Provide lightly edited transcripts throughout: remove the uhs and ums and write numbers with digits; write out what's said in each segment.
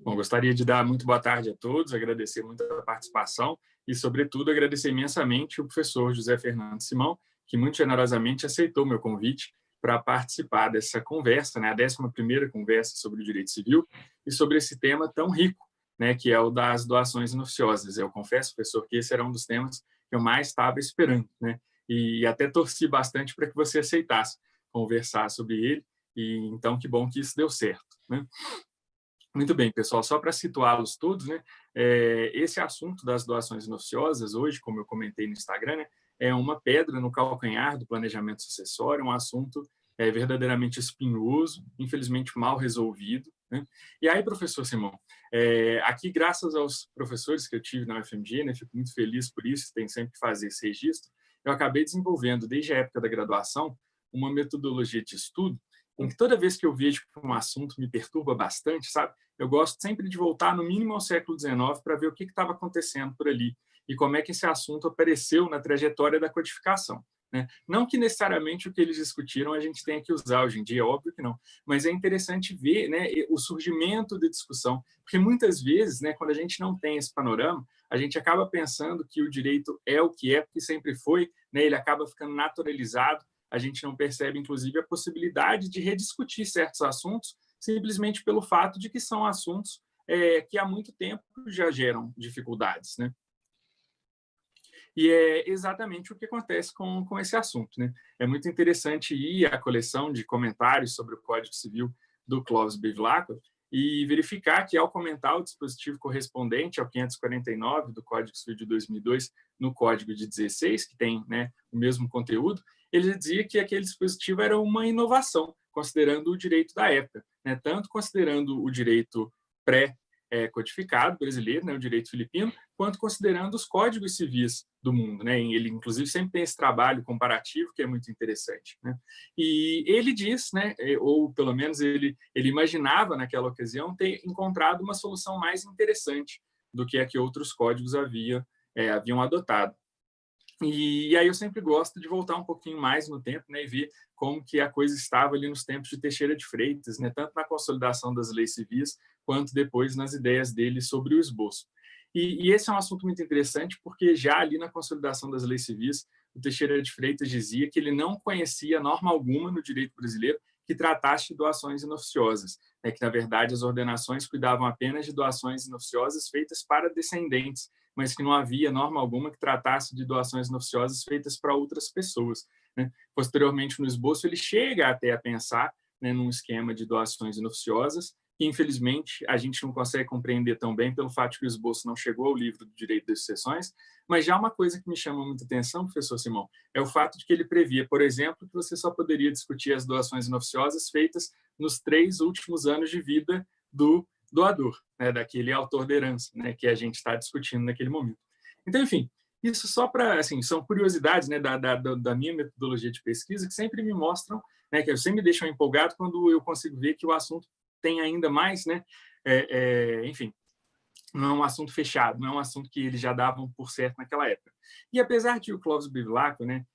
Bom, gostaria de dar muito boa tarde a todos, agradecer muito a participação e, sobretudo, agradecer imensamente o professor José Fernando Simão, que muito generosamente aceitou meu convite para participar dessa conversa, né, a 11ª conversa sobre o direito civil e sobre esse tema tão rico, né, que é o das doações inoficiosas. Eu confesso, professor, que esse era um dos temas que eu mais estava esperando, né, e até torci bastante para que você aceitasse conversar sobre ele, e então que bom que isso deu certo, né? Muito bem, pessoal, só para situá-los todos, né, esse assunto das doações inoficiosas, hoje, como eu comentei no Instagram, né, é uma pedra no calcanhar do planejamento sucessório, um assunto verdadeiramente espinhoso, infelizmente mal resolvido, né? E aí, professor Simão, aqui, graças aos professores que eu tive na UFMG, né, fico muito feliz por isso, tem sempre que fazer esse registro, eu acabei desenvolvendo, desde a época da graduação, uma metodologia de estudo em que toda vez que eu vejo que um assunto me perturba bastante, sabe, eu gosto sempre de voltar no mínimo ao século XIX para ver o que estava acontecendo por ali e como é que esse assunto apareceu na trajetória da codificação, né? Não que necessariamente o que eles discutiram a gente tenha que usar hoje em dia, óbvio que não, mas é interessante ver, né, o surgimento da discussão, porque muitas vezes, né, quando a gente não tem esse panorama, a gente acaba pensando que o direito é o que é, porque sempre foi, né, ele acaba ficando naturalizado, a gente não percebe, inclusive, a possibilidade de rediscutir certos assuntos simplesmente pelo fato de que são assuntos que há muito tempo já geram dificuldades, né? E é exatamente o que acontece com esse assunto, né? É muito interessante ir à coleção de comentários sobre o Código Civil do Clóvis Bevilacqua e verificar que, ao comentar o dispositivo correspondente ao 549 do Código Civil de 2002 no Código de 16, que tem, né, o mesmo conteúdo, ele dizia que aquele dispositivo era uma inovação, considerando o direito da época, né? Tanto considerando o direito pré-codificado brasileiro, né, o direito filipino, quanto considerando os códigos civis do mundo, né? Ele, inclusive, sempre tem esse trabalho comparativo que é muito interessante, né? E ele diz, né, ou pelo menos ele imaginava naquela ocasião ter encontrado uma solução mais interessante do que a que outros códigos haviam adotado. E aí eu sempre gosto de voltar um pouquinho mais no tempo, né, e ver como que a coisa estava ali nos tempos de Teixeira de Freitas, né, tanto na consolidação das leis civis, quanto depois nas ideias dele sobre o esboço. E esse é um assunto muito interessante, porque já ali na consolidação das leis civis, o Teixeira de Freitas dizia que ele não conhecia norma alguma no direito brasileiro que tratasse de doações inoficiosas, né, que, na verdade, as ordenações cuidavam apenas de doações inoficiosas feitas para descendentes, mas que não havia norma alguma que tratasse de doações inoficiosas feitas para outras pessoas, né? Posteriormente, no esboço, ele chega até a pensar, né, num esquema de doações inoficiosas, que, infelizmente, a gente não consegue compreender tão bem pelo fato de que o esboço não chegou ao livro do Direito das Sucessões, mas já uma coisa que me chama muita atenção, professor Simão, é o fato de que ele previa, por exemplo, que você só poderia discutir as doações inoficiosas feitas nos 3 últimos anos de vida do doador, né, daquele autor da herança, né, que a gente está discutindo naquele momento. Então, enfim, isso só para, assim, são curiosidades, né, da minha metodologia de pesquisa que sempre me mostram, né, que sempre me deixam empolgado quando eu consigo ver que o assunto tem ainda mais, né, enfim, não é um assunto fechado, não é um assunto que eles já davam por certo naquela época. E apesar de o Clóvis Bevilacqua, né,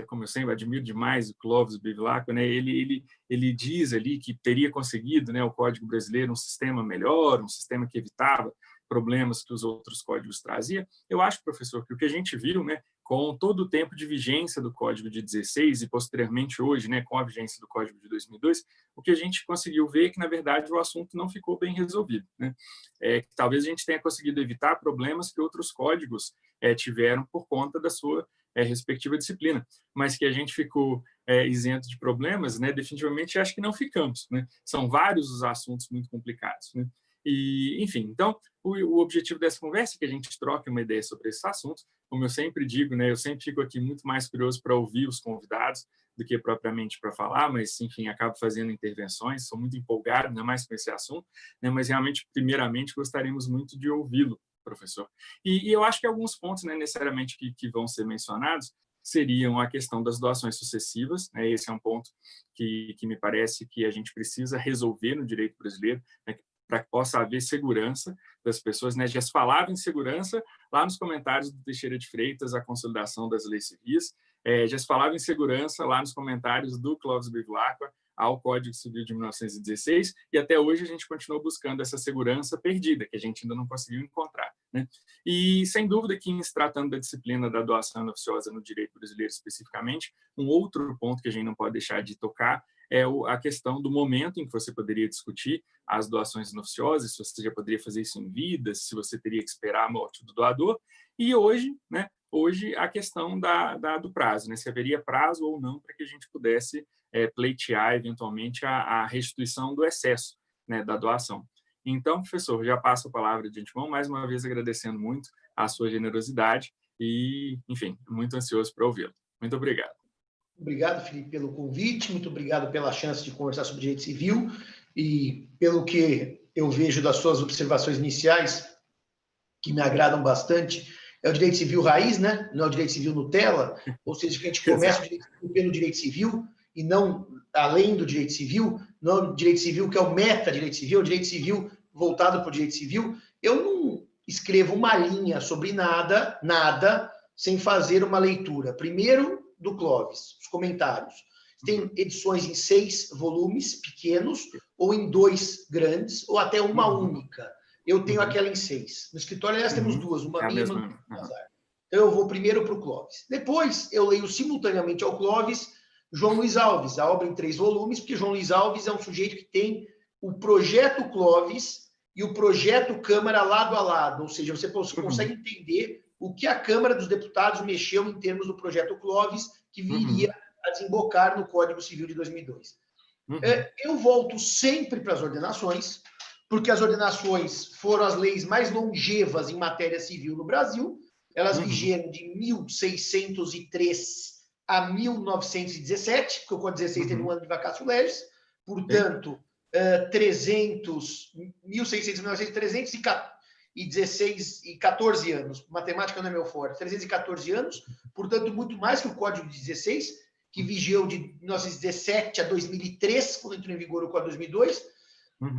como eu sempre admiro demais o Clóvis Bevilacqua, né, ele diz ali que teria conseguido, né, o Código Brasileiro um sistema melhor, um sistema que evitava problemas que os outros códigos traziam. Eu acho, professor, que o que a gente viu, né, com todo o tempo de vigência do Código de 16 e posteriormente hoje, né, com a vigência do Código de 2002, o que a gente conseguiu ver é que, na verdade, o assunto não ficou bem resolvido, né? Que talvez a gente tenha conseguido evitar problemas que outros códigos tiveram por conta da sua respectiva disciplina, mas que a gente ficou isento de problemas, né? Definitivamente acho que não ficamos, né? São vários os assuntos muito complicados, né? E, enfim, então, o objetivo dessa conversa é que a gente troque uma ideia sobre esses assuntos. Como eu sempre digo, né, eu sempre fico aqui muito mais curioso para ouvir os convidados do que propriamente para falar, mas, enfim, acabo fazendo intervenções, sou muito empolgado, ainda mais com esse assunto, né, mas realmente, primeiramente, gostaríamos muito de ouvi-lo, professor. E eu acho que alguns pontos, né, necessariamente que vão ser mencionados seriam a questão das doações sucessivas, né, esse é um ponto que me parece que a gente precisa resolver no direito brasileiro, né, para que possa haver segurança das pessoas, né? Já se falava em segurança lá nos comentários do Teixeira de Freitas, a consolidação das leis civis, já se falava em segurança lá nos comentários do Clóvis Bevilacqua, ao Código Civil de 1916, e até hoje a gente continua buscando essa segurança perdida, que a gente ainda não conseguiu encontrar, né? E, sem dúvida, que em se tratando da disciplina da doação inoficiosa no direito brasileiro especificamente, um outro ponto que a gente não pode deixar de tocar é a questão do momento em que você poderia discutir as doações inoficiosas, se você já poderia fazer isso em vida, se você teria que esperar a morte do doador, e hoje, né, hoje a questão do prazo, né, se haveria prazo ou não para que a gente pudesse pleitear eventualmente a restituição do excesso, né, da doação. Então, professor, já passo a palavra de antemão, mais uma vez agradecendo muito a sua generosidade e, enfim, muito ansioso para ouvi-lo. Muito obrigado. Obrigado, Felipe, pelo convite, muito obrigado pela chance de conversar sobre direito civil e pelo que eu vejo das suas observações iniciais, que me agradam bastante. É o direito civil raiz, né? Não é o direito civil Nutella, ou seja, que a gente começa o direito civil pelo direito civil e não além do direito civil, não é o direito civil que é o meta-direito civil, é o direito civil voltado para o direito civil. Eu não escrevo uma linha sobre nada, sem fazer uma leitura. Primeiro, do Clovis, os comentários. Tem edições em 6 volumes pequenos, ou em 2 grandes, ou até uma única. Eu tenho aquela em 6. No escritório, aliás, temos 2, uma minha e uma do Nazar. Então, eu vou primeiro para o Clovis. Depois, eu leio simultaneamente ao Clovis João Luiz Alves, a obra em 3 volumes, porque João Luiz Alves é um sujeito que tem o projeto Clovis e o projeto Câmara lado a lado, ou seja, você consegue entender o que a Câmara dos Deputados mexeu em termos do projeto Clovis, que viria a desembocar no Código Civil de 2002. Eu volto sempre para as ordenações, porque as ordenações foram as leis mais longevas em matéria civil no Brasil. Elas vigeram de 1603 a 1917, porque o Código 16 teve um ano de vacatio legis, portanto, 316 e 14 anos. Matemática não é meu forte. 314 anos, portanto, muito mais que o Código de 16, que vigiou de 1917 a 2003, quando entrou em vigor o Código de 2002.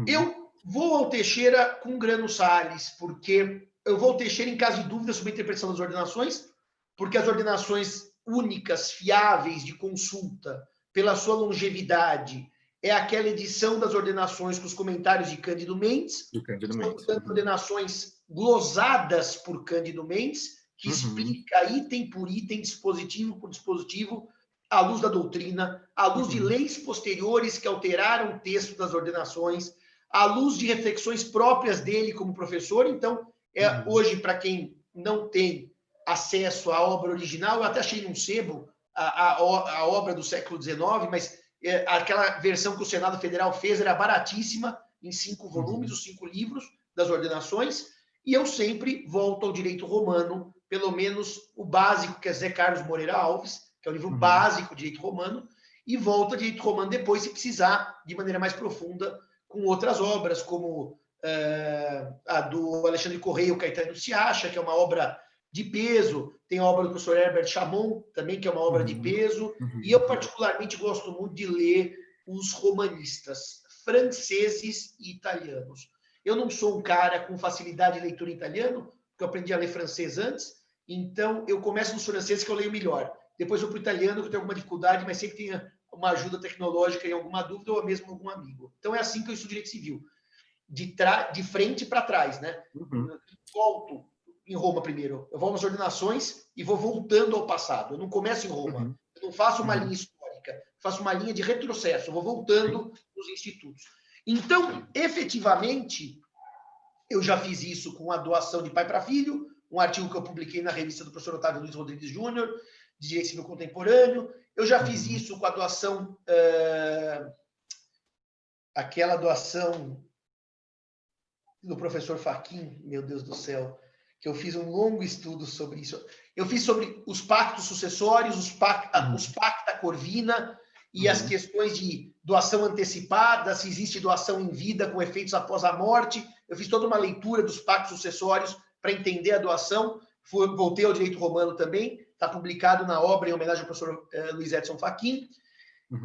Eu vou ao Teixeira com Grano Salles, porque eu vou ao Teixeira em caso de dúvida sobre a interpretação das ordenações, porque as ordenações únicas, fiáveis de consulta, pela sua longevidade, é aquela edição das ordenações com os comentários de Cândido Mendes. São, portanto, ordenações glosadas por Cândido Mendes, que explica item por item, dispositivo por dispositivo, à luz da doutrina, à luz de leis posteriores que alteraram o texto das ordenações, à luz de reflexões próprias dele como professor. Então, hoje, para quem não tem acesso à obra original, eu até achei num sebo a obra do século XIX, mas aquela versão que o Senado Federal fez era baratíssima, em 5 volumes, os 5 livros das ordenações, e eu sempre volto ao direito romano, pelo menos o básico, que é Zé Carlos Moreira Alves, que é o livro básico de direito romano, e volto ao direito romano depois, se precisar, de maneira mais profunda, com outras obras, como a do Alexandre Correia, o Caetano se acha, que é uma obra de peso. Tem a obra do professor Herbert Chamon, também, que é uma obra de peso. E eu, particularmente, gosto muito de ler os romanistas franceses e italianos. Eu não sou um cara com facilidade de leitura em italiano, porque eu aprendi a ler francês antes, então eu começo nos franceses, que eu leio melhor. Depois eu vou para o italiano, que eu tenho alguma dificuldade, mas sempre tenho uma ajuda tecnológica em alguma dúvida, ou mesmo algum amigo. Então é assim que eu estudo direito civil. De frente para trás, né? Volto em Roma primeiro. Eu vou nas ordenações e vou voltando ao passado. Eu não começo em Roma. Eu não faço uma linha histórica. Faço uma linha de retrocesso. Eu vou voltando nos institutos. Então, efetivamente, eu já fiz isso com a doação de pai para filho, um artigo que eu publiquei na revista do professor Otávio Luiz Rodrigues Júnior, de Direito Civil Contemporâneo. Eu já fiz isso com a doação... aquela doação do professor Fachin, meu Deus do céu, que eu fiz um longo estudo sobre isso. Eu fiz sobre os pactos sucessórios, os pacta corvina e as questões de doação antecipada, se existe doação em vida com efeitos após a morte. Eu fiz toda uma leitura dos pactos sucessórios para entender a doação. Voltei ao direito romano também, está publicado na obra em homenagem ao professor Luiz Edson Fachin.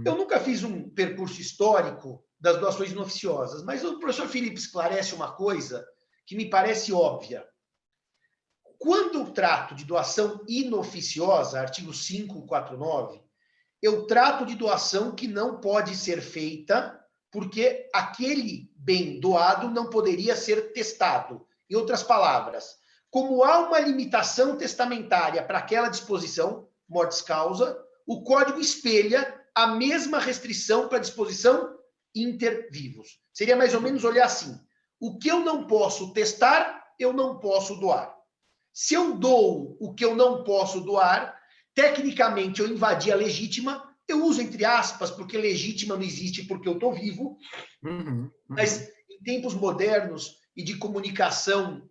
Eu nunca fiz um percurso histórico das doações inoficiosas, mas o professor Felipe esclarece uma coisa que me parece óbvia. Quando eu trato de doação inoficiosa, artigo 549, eu trato de doação que não pode ser feita porque aquele bem doado não poderia ser testado. Em outras palavras, como há uma limitação testamentária para aquela disposição, mortis causa, o Código espelha a mesma restrição para a disposição inter vivos. Seria mais ou menos olhar assim: o que eu não posso testar, eu não posso doar. Se eu dou o que eu não posso doar, tecnicamente eu invadi a legítima. Eu uso entre aspas, porque legítima não existe porque eu estou vivo. Mas em tempos modernos e de comunicação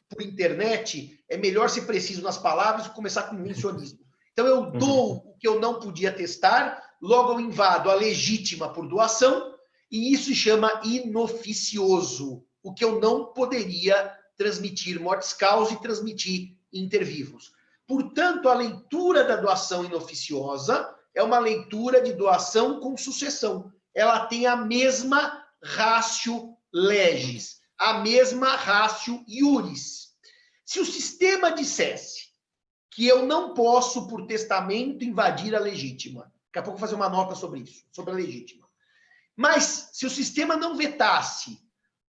por internet, é melhor ser preciso nas palavras e começar com mencionismo. Então eu dou o que eu não podia testar, logo eu invado a legítima por doação, e isso se chama inoficioso, o que eu não poderia transmitir mortis causa e transmitir inter vivos. Portanto, a leitura da doação inoficiosa é uma leitura de doação com sucessão. Ela tem a mesma ratio legis, a mesma ratio iuris. Se o sistema dissesse que eu não posso, por testamento, invadir a legítima, daqui a pouco eu vou fazer uma nota sobre isso, sobre a legítima. Mas, se o sistema não vetasse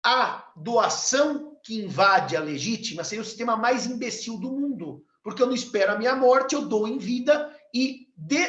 a doação que invade a legítima, seria o sistema mais imbecil do mundo, porque eu não espero a minha morte, eu dou em vida e,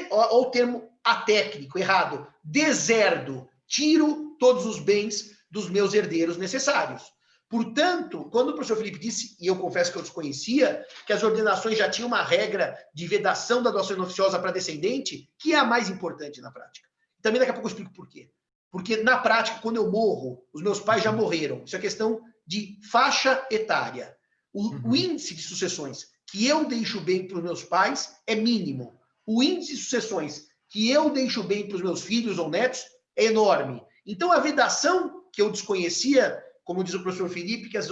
olha o termo atécnico, errado, deserdo, tiro todos os bens dos meus herdeiros necessários. Portanto, quando o professor Felipe disse, e eu confesso que eu desconhecia, que as ordenações já tinham uma regra de vedação da doação inoficiosa para descendente, que é a mais importante na prática. Também daqui a pouco eu explico por quê. Porque, na prática, quando eu morro, os meus pais já morreram. Isso é questão de faixa etária. O índice de sucessões que eu deixo bem para os meus pais é mínimo. O índice de sucessões que eu deixo bem para os meus filhos ou netos é enorme. Então, a vedação que eu desconhecia, como diz o professor Felipe, que as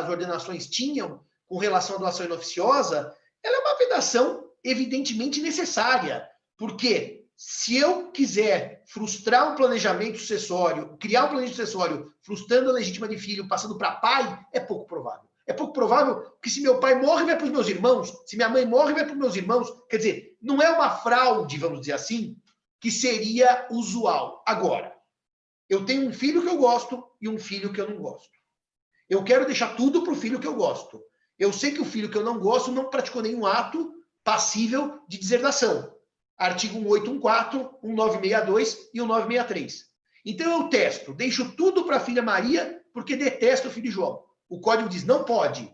ordenações tinham com relação à doação inoficiosa, ela é uma vedação evidentemente necessária. Por quê? Se eu quiser frustrar um planejamento sucessório, criar um planejamento sucessório, frustrando a legítima de filho, passando para pai, é pouco provável. É pouco provável que se meu pai morre, vai para os meus irmãos. Se minha mãe morre, vai para os meus irmãos. Quer dizer, não é uma fraude, vamos dizer assim, que seria usual. Agora, eu tenho um filho que eu gosto e um filho que eu não gosto. Eu quero deixar tudo para o filho que eu gosto. Eu sei que o filho que eu não gosto não praticou nenhum ato passível de deserdação. Artigo 1814, 1962 e 1963. Então eu testo, deixo tudo para a filha Maria, porque detesto o filho João. O código diz, não pode.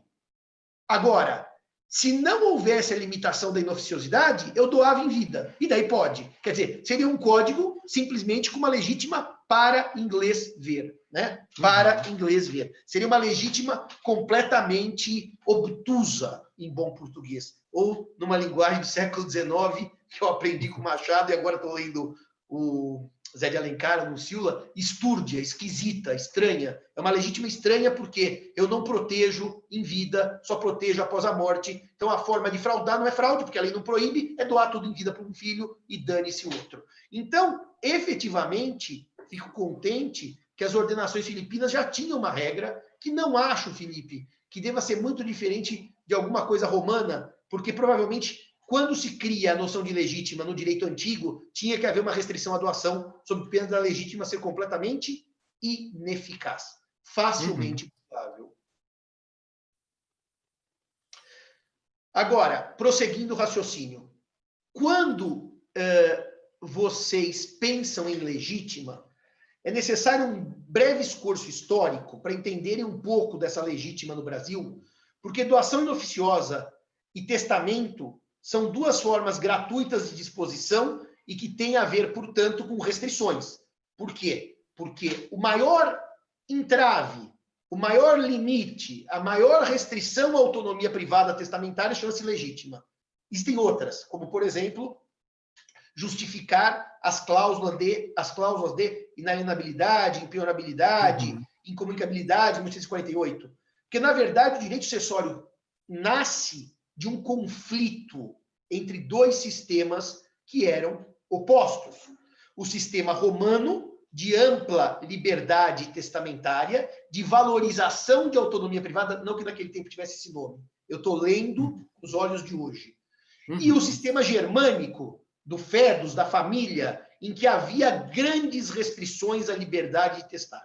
Agora, se não houvesse a limitação da inoficiosidade, eu doava em vida. E daí pode. Quer dizer, seria um código simplesmente com uma legítima para inglês ver. Né? Para inglês ver. Seria uma legítima completamente obtusa, em bom português. Ou numa linguagem do século XIX, que eu aprendi com Machado e agora estou lendo o Zé de Alencar, no Silva, estúrdia, esquisita, estranha. É uma legítima estranha porque eu não protejo em vida, só protejo após a morte. Então, a forma de fraudar não é fraude, porque a lei não proíbe, é doar tudo em vida para um filho e dane-se o outro. Então, efetivamente, fico contente que as ordenações filipinas já tinham uma regra que não acho, Felipe, que deva ser muito diferente de alguma coisa romana, porque provavelmente quando se cria a noção de legítima no direito antigo, tinha que haver uma restrição à doação sob pena da legítima ser completamente ineficaz. Facilmente provável. Agora, prosseguindo o raciocínio. Quando vocês pensam em legítima, é necessário um breve esforço histórico para entenderem um pouco dessa legítima no Brasil, porque doação inoficiosa e testamento são duas formas gratuitas de disposição e que têm a ver, portanto, com restrições. Por quê? Porque o maior entrave, o maior limite, a maior restrição à autonomia privada testamentária chama-se legítima. Existem outras, como, por exemplo, justificar as cláusulas de inalienabilidade, impenhorabilidade, incomunicabilidade, 1848. Porque, na verdade, o direito sucessório nasce de um conflito entre dois sistemas que eram opostos. O sistema romano, de ampla liberdade testamentária, de valorização de autonomia privada, não que naquele tempo tivesse esse nome. Eu estou lendo os olhos de hoje. E o sistema germânico, do fedos, da família, em que havia grandes restrições à liberdade de testar.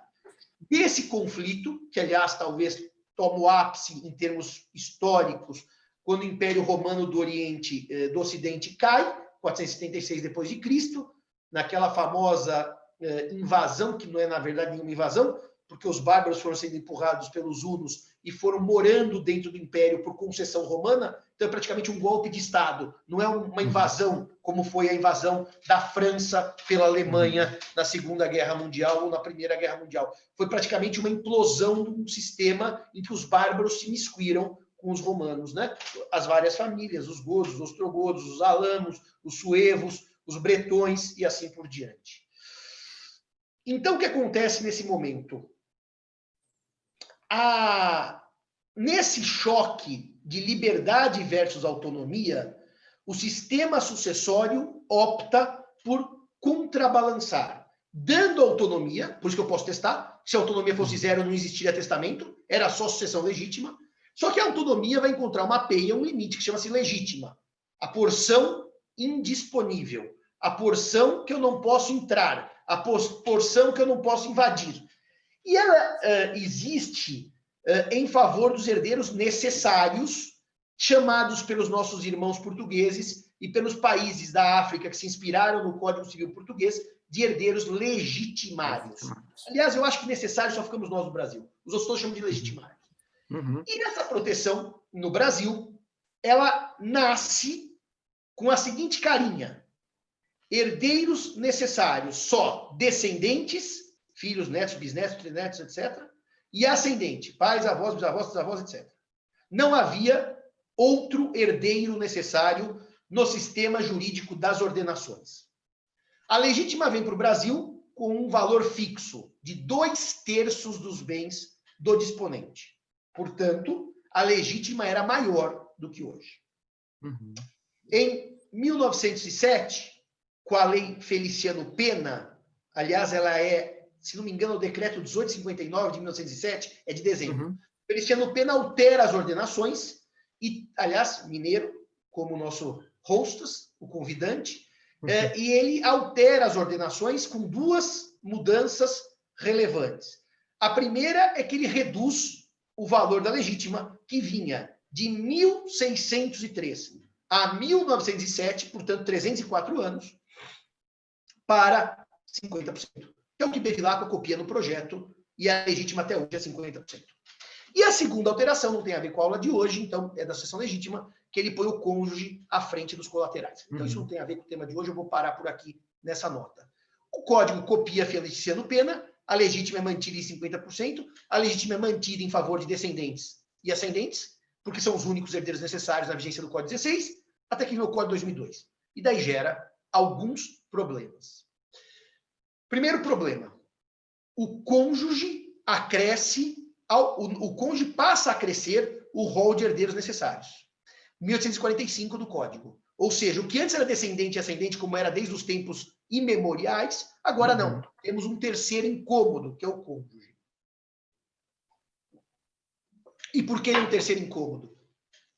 Desse conflito, que, aliás, talvez toma o ápice em termos históricos, quando o Império Romano do Ocidente cai, 476 depois de Cristo, naquela famosa invasão, que não é, na verdade, nenhuma invasão, porque os bárbaros foram sendo empurrados pelos hunos e foram morando dentro do Império por concessão romana, então é praticamente um golpe de Estado, não é uma invasão, como foi a invasão da França pela Alemanha na Segunda Guerra Mundial ou na Primeira Guerra Mundial. Foi praticamente uma implosão de um sistema em que os bárbaros se miscuíram com os romanos, né? As várias famílias, os godos, os ostrogodos, os alanos, os suevos, os bretões e assim por diante. Então, o que acontece nesse momento? Nesse choque de liberdade versus autonomia, o sistema sucessório opta por contrabalançar, dando autonomia, por isso que eu posso testar, se a autonomia fosse zero não existiria testamento, era só sucessão legítima, só que a autonomia vai encontrar uma peia, um limite, que chama-se legítima, a porção indisponível, a porção que eu não posso entrar, a porção que eu não posso invadir. E ela existe em favor dos herdeiros necessários, chamados pelos nossos irmãos portugueses e pelos países da África que se inspiraram no Código Civil Português, de herdeiros legitimários. Aliás, eu acho que necessário só ficamos nós no Brasil. Os outros todos chamam de legitimários. E essa proteção, no Brasil, ela nasce com a seguinte carinha: herdeiros necessários, só descendentes, filhos, netos, bisnetos, trinetos, etc., e ascendente, pais, avós, bisavós, trisavós, etc. Não havia outro herdeiro necessário no sistema jurídico das ordenações. A legítima vem para o Brasil com um valor fixo de 2/3 dos bens do disponente. Portanto, a legítima era maior do que hoje. Em 1907, com a Lei Feliciano Pena, aliás, ela é, se não me engano, o decreto 1859 de 1907, é de dezembro. Feliciano Pena altera as ordenações e, aliás, mineiro, como o nosso hostess, o convidante, e ele altera as ordenações com duas mudanças relevantes. A primeira é que ele reduz o valor da legítima, que vinha de 1603 a 1907, portanto, 304 anos, para 50%. É o que Bevilacqua copia no projeto, e a legítima até hoje é 50%. E a segunda alteração não tem a ver com a aula de hoje, então é da sucessão legítima, que ele põe o cônjuge à frente dos colaterais. Então isso não tem a ver com o tema de hoje, eu vou parar por aqui nessa nota. O código copia Feliciano Pena, a legítima é mantida em 50%, a legítima é mantida em favor de descendentes e ascendentes, porque são os únicos herdeiros necessários na vigência do Código 16, até que vem o Código 2002. E daí gera alguns problemas. Primeiro problema, o cônjuge acresce, o cônjuge passa a crescer o rol de herdeiros necessários. 1845 do Código. Ou seja, o que antes era descendente e ascendente, como era desde os tempos imemoriais, agora não. Temos um terceiro incômodo, que é o cônjuge. E por que um terceiro incômodo?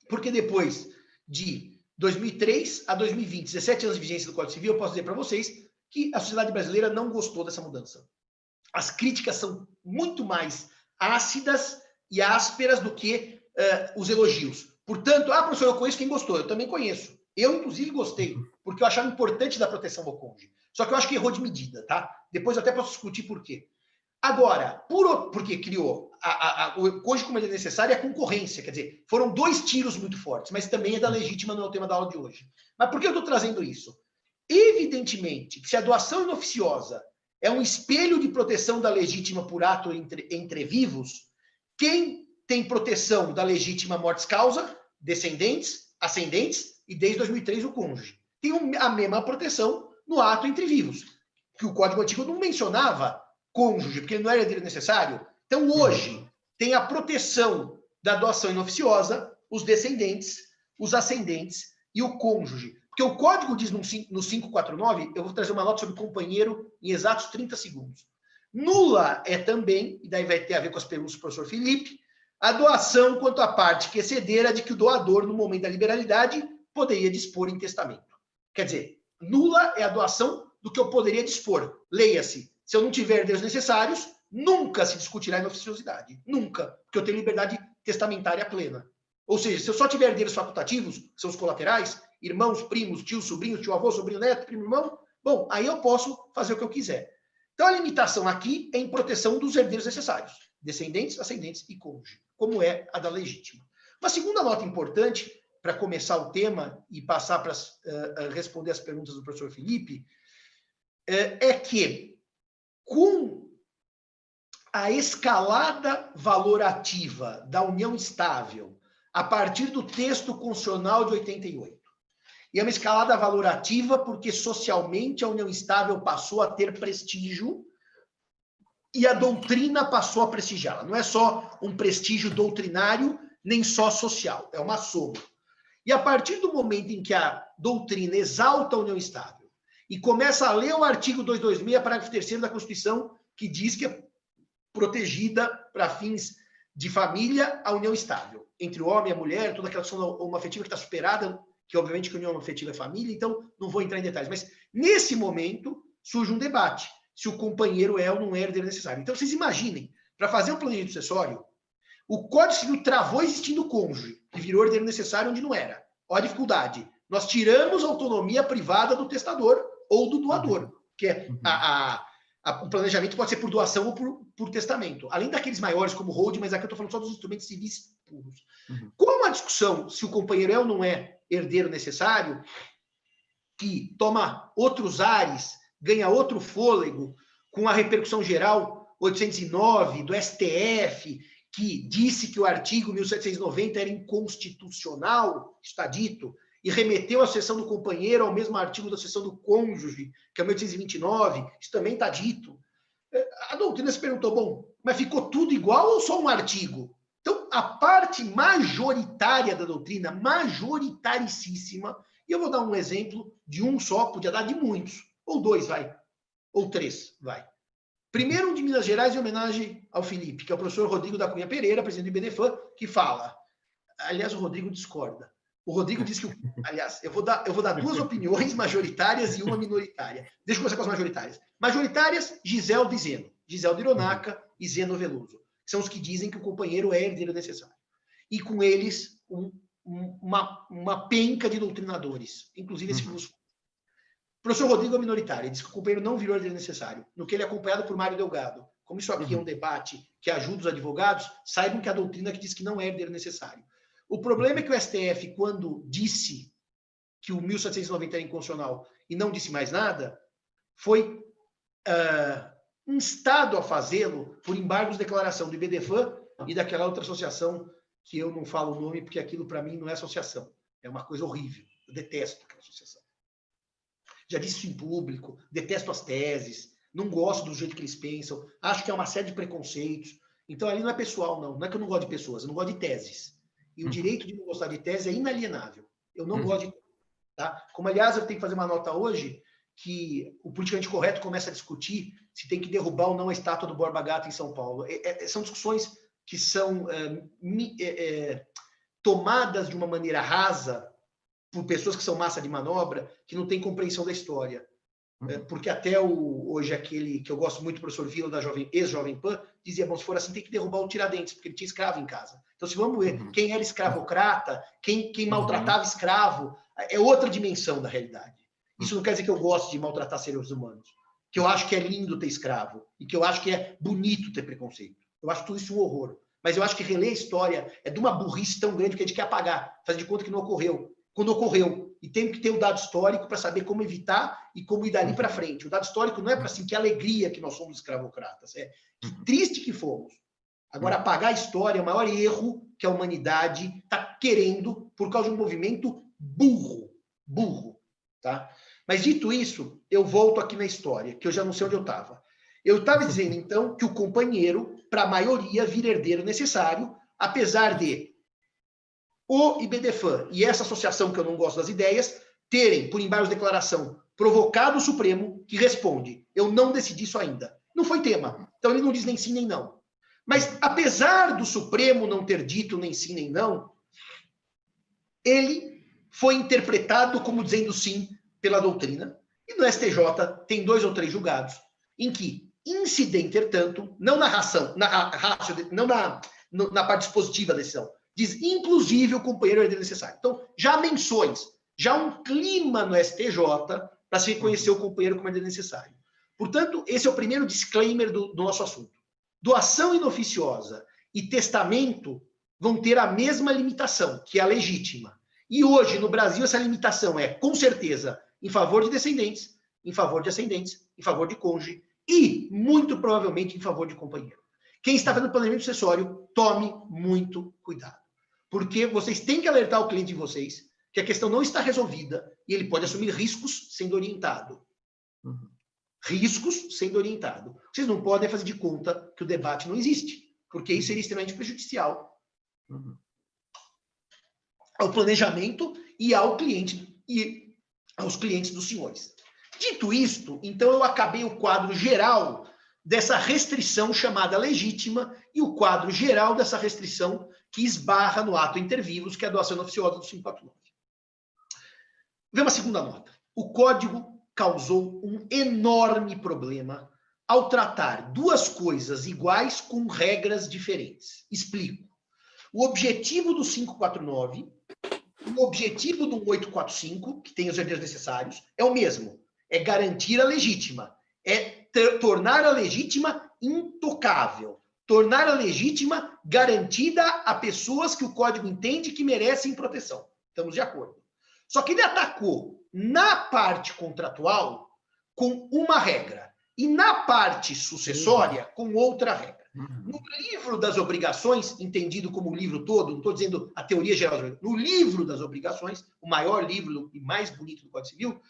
Porque depois de 2003 a 2020, 17 anos de vigência do Código Civil, eu posso dizer para vocês que a sociedade brasileira não gostou dessa mudança. As críticas são muito mais ácidas e ásperas do que os elogios. Portanto, professor, eu conheço quem gostou, eu também conheço. Eu, inclusive, gostei, porque eu achava importante da proteção ao cônjuge. Só que eu acho que errou de medida, tá? Depois eu até posso discutir por quê. Agora, porque criou o cônjuge como ele é necessário é a concorrência, quer dizer, foram dois tiros muito fortes, mas também é da legítima, não é o tema da aula de hoje. Mas por que eu estou trazendo isso? Evidentemente, que se a doação inoficiosa é um espelho de proteção da legítima por ato entre vivos, quem tem proteção da legítima mortis causa? Descendentes, ascendentes e, desde 2003, o cônjuge. Tem a mesma proteção no ato entre vivos, que o Código Antigo não mencionava cônjuge, porque ele não era herdeiro necessário. Então, hoje, tem a proteção da doação inoficiosa, os descendentes, os ascendentes e o cônjuge. Porque o Código diz no 549, eu vou trazer uma nota sobre companheiro em exatos 30 segundos. Nula é também, e daí vai ter a ver com as perguntas do professor Felipe, a doação quanto à parte que exceder a de que o doador, no momento da liberalidade, poderia dispor em testamento. Quer dizer, Nula é a doação do que eu poderia dispor. Leia-se, se eu não tiver herdeiros necessários, nunca se discutirá em oficiosidade. Nunca, porque eu tenho liberdade testamentária plena. Ou seja, se eu só tiver herdeiros facultativos, que são os colaterais, irmãos, primos, tios, sobrinhos, tio avô, sobrinho neto, primo irmão, bom, aí eu posso fazer o que eu quiser. Então a limitação aqui é em proteção dos herdeiros necessários, descendentes, ascendentes e cônjuge, como é a da legítima. Uma segunda nota importante, para começar o tema e passar para responder as perguntas do professor Felipe, é que com a escalada valorativa da união estável a partir do texto constitucional de 88, e é uma escalada valorativa porque socialmente a união estável passou a ter prestígio e a doutrina passou a prestigiá-la. Não é só um prestígio doutrinário, nem só social, é uma soma. E a partir do momento em que a doutrina exalta a união estável e começa a ler o artigo 226, parágrafo 3º da Constituição, que diz que é protegida para fins de família a união estável, entre o homem e a mulher, toda aquela questão da homoafetiva que está superada, que obviamente que a união afetiva é família, então não vou entrar em detalhes. Mas nesse momento surge um debate, se o companheiro é ou não é herdeiro necessário. Então vocês imaginem, para fazer um planejamento sucessório, o Código Civil travou existindo o cônjuge, que virou herdeiro necessário onde não era. Olha a dificuldade. Nós tiramos a autonomia privada do testador ou do doador, que é o planejamento pode ser por doação ou por testamento. Além daqueles maiores como holding, mas aqui eu estou falando só dos instrumentos civis puros. Com uma discussão se o companheiro é ou não é herdeiro necessário, que toma outros ares, ganha outro fôlego, com a repercussão geral 809 do STF, que disse que o artigo 1790 era inconstitucional, está dito, e remeteu a sucessão do companheiro ao mesmo artigo da sucessão do cônjuge, que é 1829, isso também está dito. A doutrina se perguntou, bom, mas ficou tudo igual ou só um artigo? Então, a parte majoritária da doutrina, majoritaricíssima, e eu vou dar um exemplo de um só, podia dar de muitos, ou dois, vai, ou três, vai. Primeiro, um de Minas Gerais, em homenagem ao Felipe, que é o professor Rodrigo da Cunha Pereira, presidente do IBDFAN, que fala, aliás, o Rodrigo discorda. O Rodrigo diz que, aliás, eu vou dar duas opiniões majoritárias e uma minoritária. Deixa eu começar com as majoritárias. Majoritárias, Giseldo e Zeno. Giseldo Hironaca e Zeno Veloso. Que são os que dizem que o companheiro é herdeiro necessário. E com eles, uma penca de doutrinadores, inclusive esse filósofo. O professor Rodrigo é minoritário. Ele diz que o companheiro não virou herdeiro necessário. No que ele é acompanhado por Mário Delgado. Como isso aqui é um debate que ajuda os advogados, saibam que a doutrina que diz que não é herdeiro necessário. O problema é que o STF, quando disse que o 1790 era inconstitucional e não disse mais nada, foi instado a fazê-lo por embargos de declaração do IBDFAN e daquela outra associação que eu não falo o nome porque aquilo para mim não é associação. É uma coisa horrível. Eu detesto aquela associação. Já disse isso em público, detesto as teses, não gosto do jeito que eles pensam, acho que é uma série de preconceitos. Então ali não é pessoal, não. Não é que eu não gosto de pessoas, eu não gosto de teses. E o direito de não gostar de tese é inalienável. Eu não gosto de tese. Tá? Como, aliás, eu tenho que fazer uma nota hoje que o politicamente correto começa a discutir se tem que derrubar ou não a estátua do Borba Gato em São Paulo. São discussões que são tomadas de uma maneira rasa por pessoas que são massa de manobra, que não têm compreensão da história. Porque até hoje aquele que eu gosto muito, o professor Vila, da ex-Jovem Pan, dizia, bom, se for assim, tem que derrubar o Tiradentes, porque ele tinha escravo em casa. Então, se vamos ver quem era escravocrata, quem maltratava escravo, é outra dimensão da realidade. Isso não quer dizer que eu gosto de maltratar seres humanos, que eu acho que é lindo ter escravo, e que eu acho que é bonito ter preconceito. Eu acho tudo isso um horror. Mas eu acho que reler a história é de uma burrice tão grande que a gente quer apagar, fazer de conta que não ocorreu. Quando ocorreu. E tem que ter o dado histórico para saber como evitar e como ir dali para frente. O dado histórico não é para assim, que alegria que nós somos escravocratas. É que triste que fomos. Agora, apagar a história é o maior erro que a humanidade está querendo por causa de um movimento burro. Burro. Tá? Mas, dito isso, eu volto aqui na história, que eu já não sei onde eu estava. Eu estava dizendo, então, que o companheiro, para a maioria, vira herdeiro necessário, apesar de o IBDFAN e essa associação, que eu não gosto das ideias, terem, por embargo de declaração, provocado o Supremo, que responde, eu não decidi isso ainda. Não foi tema. Então, ele não diz nem sim nem não. Mas, apesar do Supremo não ter dito nem sim nem não, ele foi interpretado como dizendo sim pela doutrina, e no STJ tem 2 ou 3 julgados, em que incidente, tanto, não na ração, não na parte dispositiva da decisão, diz, inclusive, o companheiro herdeiro necessário. Então, já há menções, já há um clima no STJ para se reconhecer o companheiro como herdeiro necessário. Portanto, esse é o primeiro disclaimer do nosso assunto. Doação inoficiosa e testamento vão ter a mesma limitação, que é a legítima. E hoje, no Brasil, essa limitação é, com certeza, em favor de descendentes, em favor de ascendentes, em favor de cônjuge e, muito provavelmente, em favor de companheiro. Quem está fazendo planejamento sucessório, tome muito cuidado. Porque vocês têm que alertar o cliente de vocês que a questão não está resolvida e ele pode assumir riscos sendo orientado. Riscos sendo orientado. Vocês não podem fazer de conta que o debate não existe, porque isso seria extremamente prejudicial ao planejamento e ao cliente e aos clientes dos senhores. Dito isto, então eu acabei o quadro geral dessa restrição chamada legítima e o quadro geral dessa restrição que esbarra no ato inter vivos, que é a doação oficiosa do 549. Vem uma segunda nota. O Código causou um enorme problema ao tratar duas coisas iguais com regras diferentes. Explico. O objetivo do 549 e o objetivo do 845, que tem os herdeiros necessários, é o mesmo. É garantir a legítima. É tornar a legítima intocável. Tornar a legítima garantida a pessoas que o Código entende que merecem proteção. Estamos de acordo. Só que ele atacou na parte contratual com uma regra e na parte sucessória com outra regra. No livro das obrigações, entendido como o livro todo, não estou dizendo a teoria geral, no livro das obrigações, o maior livro e mais bonito do Código Civil,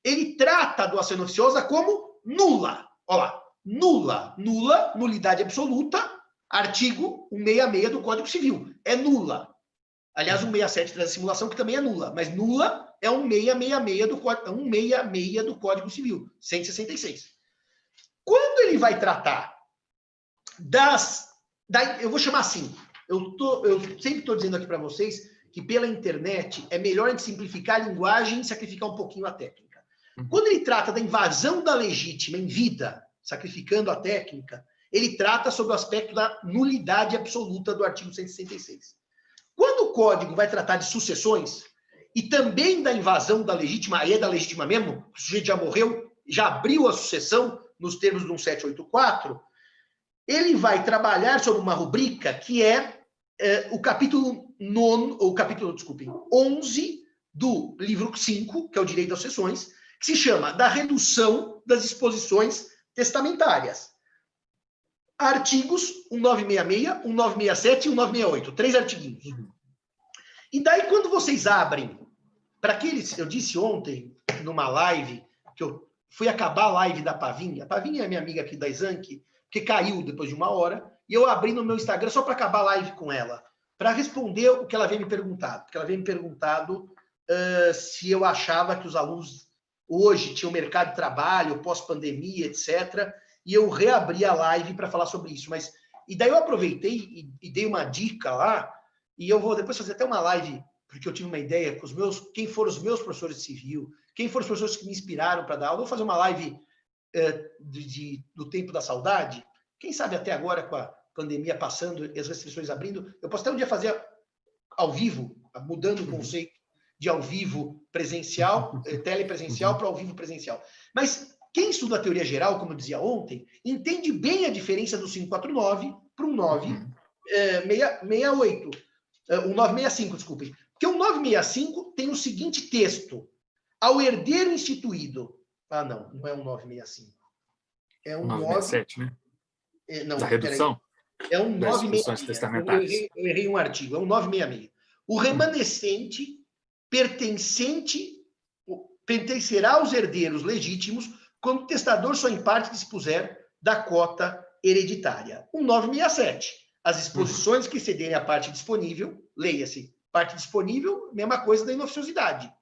ele trata a doação oficiosa como nula. Olha lá, nula, nulidade absoluta, artigo 166 do Código Civil, é nula. Aliás, 167 traz a simulação, que também é nula, mas nula é 166 do Código Civil, 166. Quando ele vai tratar eu vou chamar assim, eu sempre estou dizendo aqui para vocês que pela internet é melhor a gente simplificar a linguagem e sacrificar um pouquinho a técnica. Quando ele trata da invasão da legítima em vida, sacrificando a técnica, ele trata sobre o aspecto da nulidade absoluta do artigo 166. Quando o Código vai tratar de sucessões e também da invasão da legítima, aí é da legítima mesmo, o sujeito já morreu, já abriu a sucessão nos termos do 1784, ele vai trabalhar sobre uma rubrica que é o capítulo 11 do livro 5, que é o direito às sucessões, que se chama da redução das disposições testamentárias. Artigos 1966, 1967 e 1968, 3 artiguinhos. E daí, quando vocês abrem, para aqueles, eu disse ontem, numa live, que eu fui acabar a live da Pavinha. A Pavinha é minha amiga aqui da Exanc, que caiu depois de 1 hora, e eu abri no meu Instagram só para acabar a live com ela, para responder o que ela veio me perguntado. Porque ela veio me perguntado se eu achava que os alunos hoje tinham mercado de trabalho, pós-pandemia, etc., e eu reabri a live para falar sobre isso. E daí eu aproveitei e dei uma dica lá, e eu vou depois fazer até uma live, porque eu tive uma ideia com quem foram os meus professores de civil, quem foram os professores que me inspiraram para dar aula. Eu vou fazer uma live do tempo da saudade, quem sabe até agora com a pandemia passando e as restrições abrindo, eu posso até um dia fazer ao vivo, mudando o conceito de ao vivo presencial, telepresencial para ao vivo presencial. Mas quem estuda a teoria geral, como eu dizia ontem, entende bem a diferença do 549 para um 968, um 965, desculpem. Porque o 965 tem o seguinte texto: ao herdeiro instituído. Ah, não é um 965. É um 967, né? Não, da redução? É um 966. Eu errei um artigo, é um 966. O remanescente pertencerá aos herdeiros legítimos quando o testador só em parte dispuser da cota hereditária. Um 967. As disposições que cederem a parte disponível, leia-se, parte disponível, mesma coisa da inoficiosidade.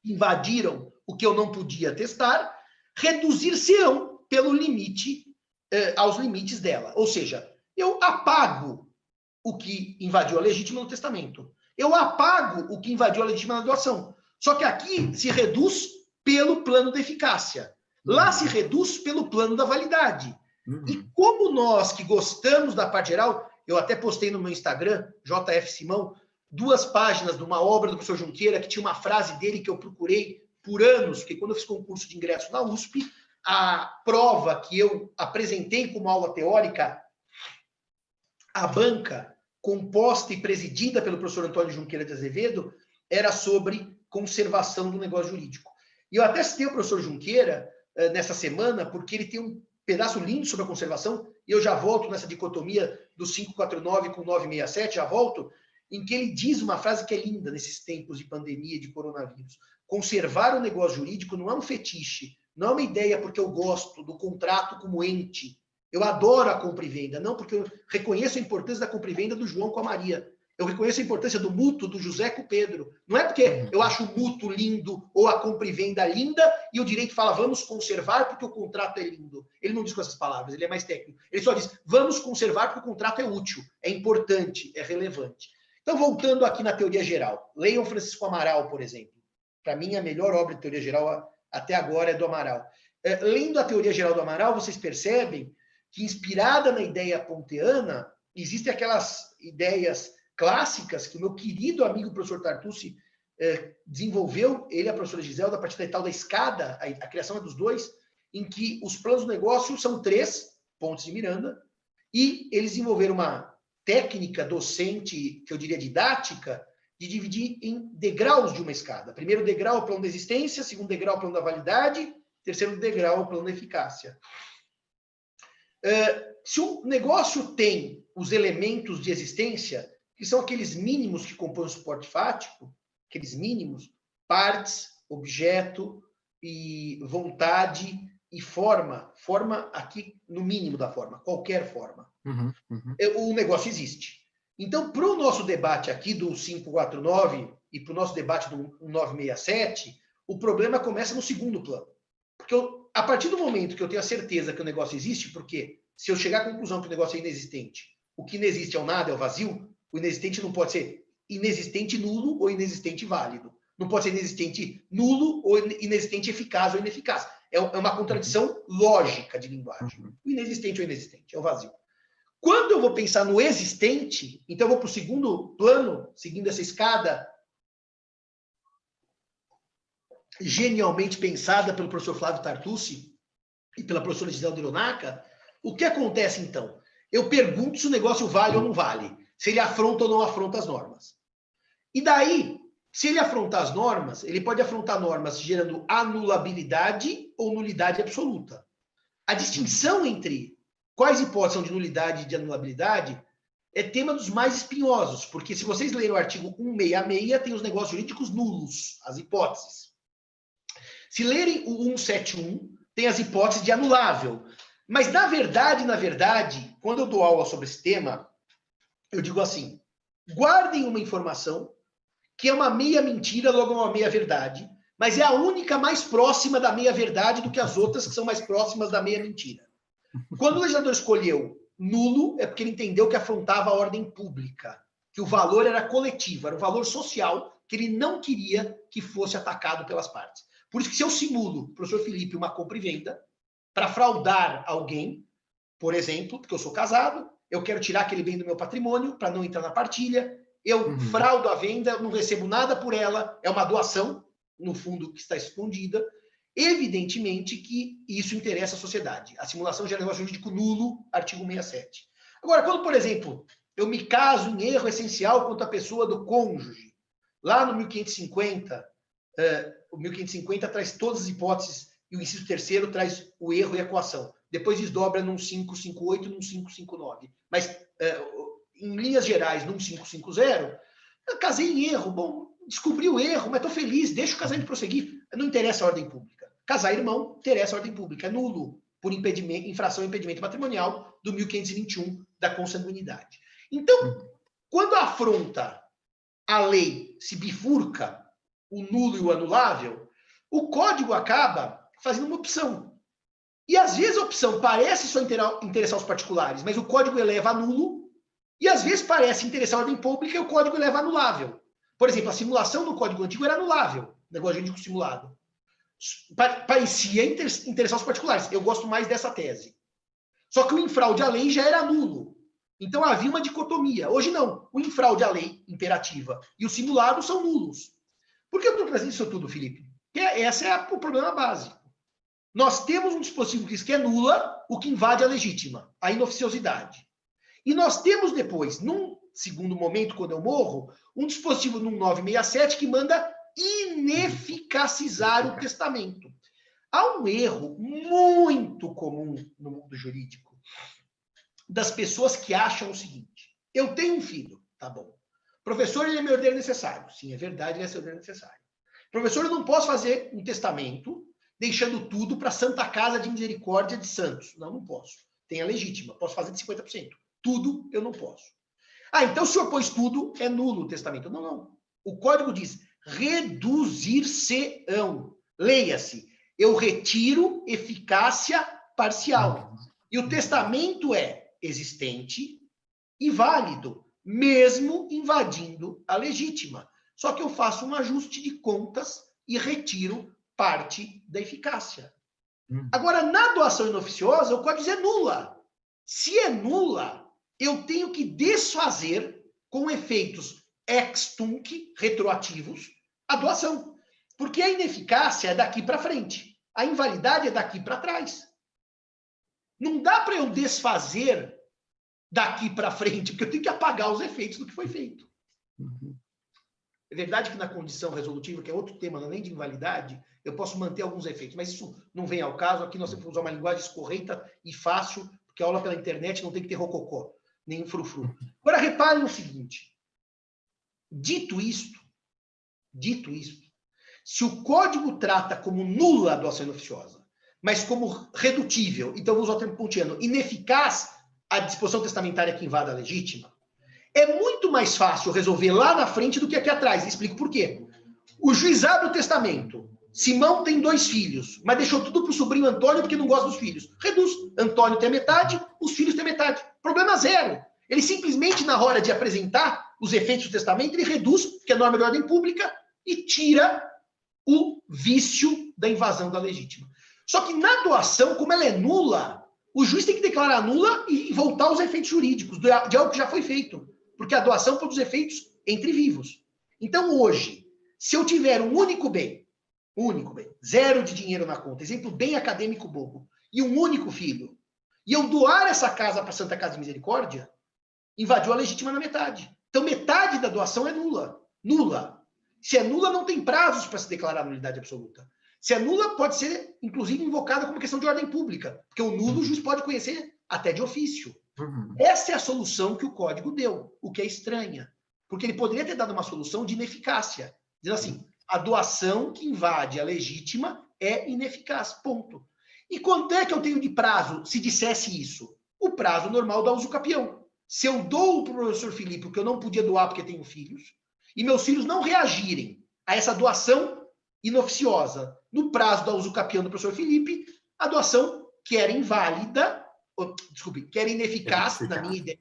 Invadiram o que eu não podia testar, reduzir-se-ão pelo limite, aos limites dela. Ou seja, eu apago o que invadiu a legítima no testamento. Eu apago o que invadiu a legítima na doação. Só que aqui se reduz pelo plano da eficácia. Lá se reduz pelo plano da validade. E como nós que gostamos da parte geral, eu até postei no meu Instagram, JF Simão, 2 páginas de uma obra do professor Junqueira, que tinha uma frase dele que eu procurei por anos, porque quando eu fiz concurso de ingresso na USP, a prova que eu apresentei como aula teórica, a banca, composta e presidida pelo professor Antônio Junqueira de Azevedo, era sobre conservação do negócio jurídico. E eu até citei o professor Junqueira nessa semana, porque ele tem um pedaço lindo sobre a conservação, e eu já volto nessa dicotomia do 549 com 967, já volto, em que ele diz uma frase que é linda nesses tempos de pandemia, de coronavírus. Conservar o negócio jurídico não é um fetiche, não é uma ideia porque eu gosto do contrato como ente. Eu adoro a compra e venda, não porque eu reconheço a importância da compra e venda do João com a Maria. Eu reconheço a importância do mútuo do José com o Pedro. Não é porque eu acho o mútuo lindo ou a compra e venda linda e o direito fala vamos conservar porque o contrato é lindo. Ele não diz com essas palavras, ele é mais técnico. Ele só diz vamos conservar porque o contrato é útil, é importante, é relevante. Então, voltando aqui na teoria geral. Leiam Francisco Amaral, por exemplo. Para mim, a melhor obra de teoria geral até agora é do Amaral. Lendo a teoria geral do Amaral, vocês percebem que, inspirada na ideia ponteana, existem aquelas ideias clássicas que o meu querido amigo professor Tartucci desenvolveu, ele e a professora Giselda, a partir da tal da escada, a criação é dos dois, em que os planos do negócio são 3 pontos de Miranda, e eles desenvolveram uma técnica docente, que eu diria didática, de dividir em degraus de uma escada. Primeiro degrau, o plano da existência, segundo degrau, o plano da validade, terceiro degrau, o plano da eficácia. Se um negócio tem os elementos de existência, que são aqueles mínimos que compõem o suporte fático, aqueles mínimos, partes, objeto e vontade e forma aqui no mínimo da forma, qualquer forma. O negócio existe. Então, para o nosso debate aqui do 549 e para o nosso debate do 967, o problema começa no segundo plano. Porque a partir do momento que eu tenho a certeza que o negócio existe, porque se eu chegar à conclusão que o negócio é inexistente, o que inexiste é o nada, é o vazio, o inexistente não pode ser inexistente nulo ou inexistente válido. Não pode ser inexistente nulo ou inexistente eficaz ou ineficaz. É uma contradição lógica de linguagem. O inexistente ou inexistente, é o vazio. Quando eu vou pensar no existente, então eu vou para o segundo plano, seguindo essa escada genialmente pensada pelo professor Flávio Tartucci e pela professora Giselda Hironaka, o que acontece então? Eu pergunto se o negócio vale ou não vale, se ele afronta ou não afronta as normas. E daí, se ele afrontar as normas, ele pode afrontar normas gerando anulabilidade ou nulidade absoluta. A distinção entre quais hipóteses são de nulidade e de anulabilidade é tema dos mais espinhosos, porque se vocês lerem o artigo 166, tem os negócios jurídicos nulos, as hipóteses. Se lerem o 171, tem as hipóteses de anulável. Mas, na verdade, quando eu dou aula sobre esse tema, eu digo assim, guardem uma informação que é uma meia mentira, logo uma meia verdade, mas é a única mais próxima da meia verdade do que as outras que são mais próximas da meia mentira. Quando o legislador escolheu nulo, é porque ele entendeu que afrontava a ordem pública, que o valor era coletivo, era um valor social que ele não queria que fosse atacado pelas partes. Por isso que se eu simulo, professor Felipe, uma compra e venda, para fraudar alguém, por exemplo, porque eu sou casado, eu quero tirar aquele bem do meu patrimônio para não entrar na partilha, eu fraudo a venda, eu não recebo nada por ela, é uma doação, no fundo, que está escondida. Evidentemente que isso interessa a sociedade. A simulação gera negócio jurídico nulo, artigo 67. Agora, quando, por exemplo, eu me caso em erro essencial contra a pessoa do cônjuge, lá no 1550, o 1550 traz todas as hipóteses e o inciso terceiro traz o erro e a coação. Depois desdobra num 558 e num 559. Mas, em linhas gerais, num 550, eu casei em erro. Bom, descobri o erro, mas estou feliz, deixa o casamento prosseguir. Não interessa a ordem pública. Casar irmão, interessa a ordem pública. É nulo por impedimento, infração e impedimento patrimonial do 1521 da consanguinidade. Então, quando afronta a lei, se bifurca o nulo e o anulável, o código acaba fazendo uma opção. E às vezes a opção parece só interessar os particulares, mas o código eleva a nulo, e às vezes parece interessar a ordem pública e o código eleva a anulável. Por exemplo, a simulação do código antigo era anulável, negócio jurídico simulado. parecia interessar os particulares. Eu gosto mais dessa tese. Só que o infraude à lei já era nulo. Então havia uma dicotomia. Hoje não. O infraude à lei imperativa e o simulado são nulos. Por que eu estou trazendo isso tudo, Felipe? Porque esse é o problema básico. Nós temos um dispositivo que diz que é nula, o que invade a legítima, a inoficiosidade. E nós temos depois, num segundo momento, quando eu morro, um dispositivo num 967 que manda ineficacizar o testamento. Há um erro muito comum no mundo jurídico das pessoas que acham o seguinte: eu tenho um filho, tá bom. Professor, ele é meu herdeiro necessário. Sim, é verdade, ele é seu herdeiro necessário. Professor, eu não posso fazer um testamento deixando tudo para a Santa Casa de Misericórdia de Santos. Não, não posso. Tem a legítima, posso fazer de 50%. Tudo eu não posso. Ah, então o senhor pôs tudo, é nulo o testamento. Não, não. O código diz reduzir-se-ão. Leia-se. Eu retiro eficácia parcial. E o testamento é existente e válido, mesmo invadindo a legítima. Só que eu faço um ajuste de contas e retiro parte da eficácia. Agora, na doação inoficiosa, o código diz é nula. Se é nula, eu tenho que desfazer com efeitos ex tunc, retroativos, a doação. Porque a ineficácia é daqui para frente. A invalidade é daqui para trás. Não dá para eu desfazer daqui para frente, porque eu tenho que apagar os efeitos do que foi feito. É verdade que na condição resolutiva, que é outro tema, não é nem de invalidade, eu posso manter alguns efeitos, mas isso não vem ao caso. Aqui nós temos que usar uma linguagem escorreita e fácil, porque a aula pela internet não tem que ter rococó, nem frufru. Agora, reparem no seguinte. Dito isto, se o código trata como nula a doação inoficiosa, mas como redutível, então vou usar o termo pontiano, ineficaz a disposição testamentária que invada a legítima, é muito mais fácil resolver lá na frente do que aqui atrás. Explico por quê. O juiz abre o testamento. Simão tem 2 filhos, mas deixou tudo para o sobrinho Antônio porque não gosta dos filhos. Reduz. Antônio tem metade, os filhos têm metade. Problema zero. Ele simplesmente, na hora de apresentar os efeitos do testamento, ele reduz, que é norma de ordem pública, e tira o vício da invasão da legítima. Só que na doação, como ela é nula, o juiz tem que declarar nula e voltar aos efeitos jurídicos de algo que já foi feito. Porque a doação produz efeitos entre vivos. Então, hoje, se eu tiver um único bem, zero de dinheiro na conta, exemplo bem acadêmico bobo, e um único filho, e eu doar essa casa para a Santa Casa de Misericórdia, invadiu a legítima na metade. Então, metade da doação é nula. Nula. Se é nula, não tem prazos para se declarar nulidade absoluta. Se é nula, pode ser, inclusive, invocada como questão de ordem pública, porque o nulo o juiz pode conhecer até de ofício. Essa é a solução que o código deu, o que é estranha. Porque ele poderia ter dado uma solução de ineficácia. Dizendo assim, a doação que invade a legítima é ineficaz, ponto. E quanto é que eu tenho de prazo se dissesse isso? O prazo normal da usucapião. Se eu dou para o professor Felipe o que eu não podia doar porque tenho filhos, e meus filhos não reagirem a essa doação inoficiosa no prazo da usucapião do professor Felipe, a doação, que era inválida, que era ineficaz, na minha ideia,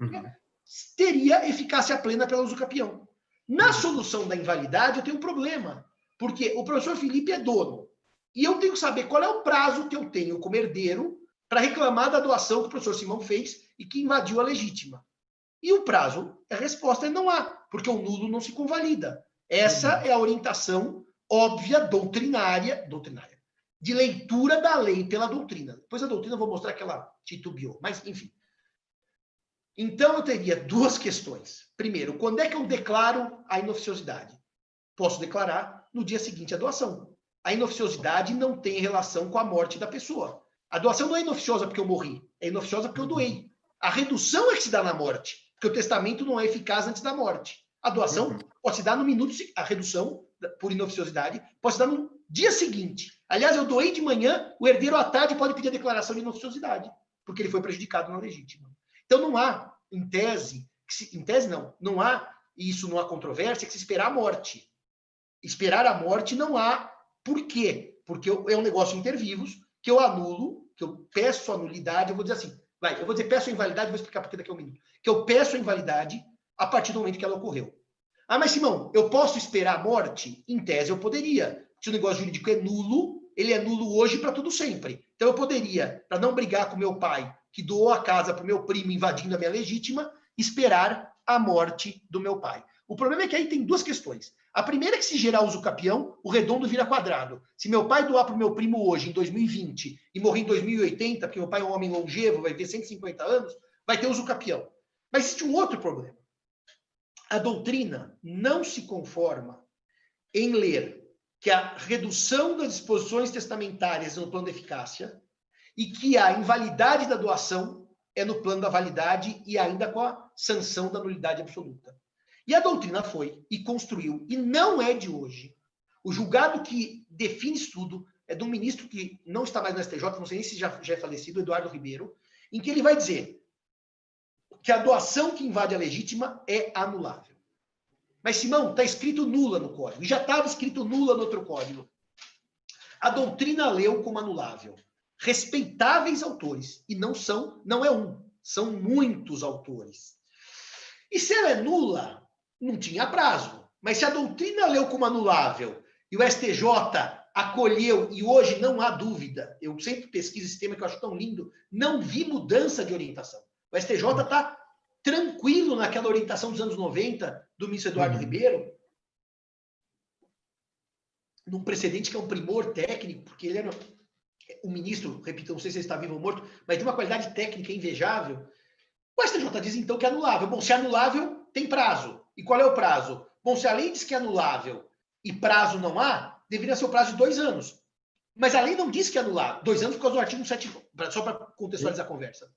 teria eficácia plena pela usucapião. Na solução da invalidade, eu tenho um problema, porque o professor Felipe é dono, e eu tenho que saber qual é o prazo que eu tenho como herdeiro para reclamar da doação que o professor Simão fez e que invadiu a legítima. E o prazo, a resposta é não há, porque o nulo não se convalida. Essa é a orientação óbvia, doutrinária, de leitura da lei pela doutrina. Depois a doutrina eu vou mostrar que ela titubeou, mas enfim. Então eu teria 2 questões. Primeiro, quando é que eu declaro a inoficiosidade? Posso declarar no dia seguinte à doação. A inoficiosidade não tem relação com a morte da pessoa. A doação não é inoficiosa porque eu morri, é inoficiosa porque eu doei. A redução é que se dá na morte, porque o testamento não é eficaz antes da morte. A doação pode se dar no minuto, a redução por inoficiosidade pode se dar no dia seguinte. Aliás, eu doei de manhã, o herdeiro à tarde pode pedir a declaração de inoficiosidade, porque ele foi prejudicado na legítima. Então não há, em tese não há isso, não há controvérsia, que se esperar a morte. Esperar a morte não há. Por quê? Porque é um negócio intervivos, que eu anulo, que eu peço a nulidade, eu vou dizer assim, eu vou dizer peço a invalidade, vou explicar por que daqui a um minuto. Que eu peço a invalidade a partir do momento que ela ocorreu. Ah, mas Simão, eu posso esperar a morte? Em tese eu poderia. Se o negócio jurídico é nulo, ele é nulo hoje para tudo sempre. Então eu poderia, para não brigar com meu pai, que doou a casa para o meu primo invadindo a minha legítima, esperar a morte do meu pai. O problema é que aí tem duas questões. A primeira é que se gerar usucapião, o redondo vira quadrado. Se meu pai doar para o meu primo hoje, em 2020, e morrer em 2080, porque meu pai é um homem longevo, vai ter 150 anos, vai ter usucapião. Mas existe um outro problema. A doutrina não se conforma em ler que a redução das disposições testamentárias é no plano da eficácia e que a invalidade da doação é no plano da validade e ainda com a sanção da nulidade absoluta. E a doutrina foi e construiu, e não é de hoje. O julgado que define isso tudo é de um ministro que não está mais no STJ, não sei nem se já é falecido, Eduardo Ribeiro, em que ele vai dizer que a doação que invade a legítima é anulável. Mas, Simão, está escrito nula no código, e já estava escrito nula no outro código. A doutrina leu como anulável. Respeitáveis autores, e não é um, são muitos autores. E se ela é nula, não tinha prazo. Mas se a doutrina leu como anulável e o STJ acolheu, e hoje não há dúvida, eu sempre pesquiso esse tema que eu acho tão lindo, não vi mudança de orientação. O STJ está tranquilo naquela orientação dos anos 90 do ministro Eduardo Ribeiro, num precedente que é um primor técnico, porque ele era um ministro, repito, não sei se ele está vivo ou morto, mas de uma qualidade técnica invejável. O STJ diz, então, que é anulável. Bom, se é anulável, tem prazo. E qual é o prazo? Bom, se a lei diz que é anulável e prazo não há, deveria ser o prazo de 2 anos. Mas a lei não diz que é anulável. 2 anos por causa do artigo 179, só para contextualizar a conversa.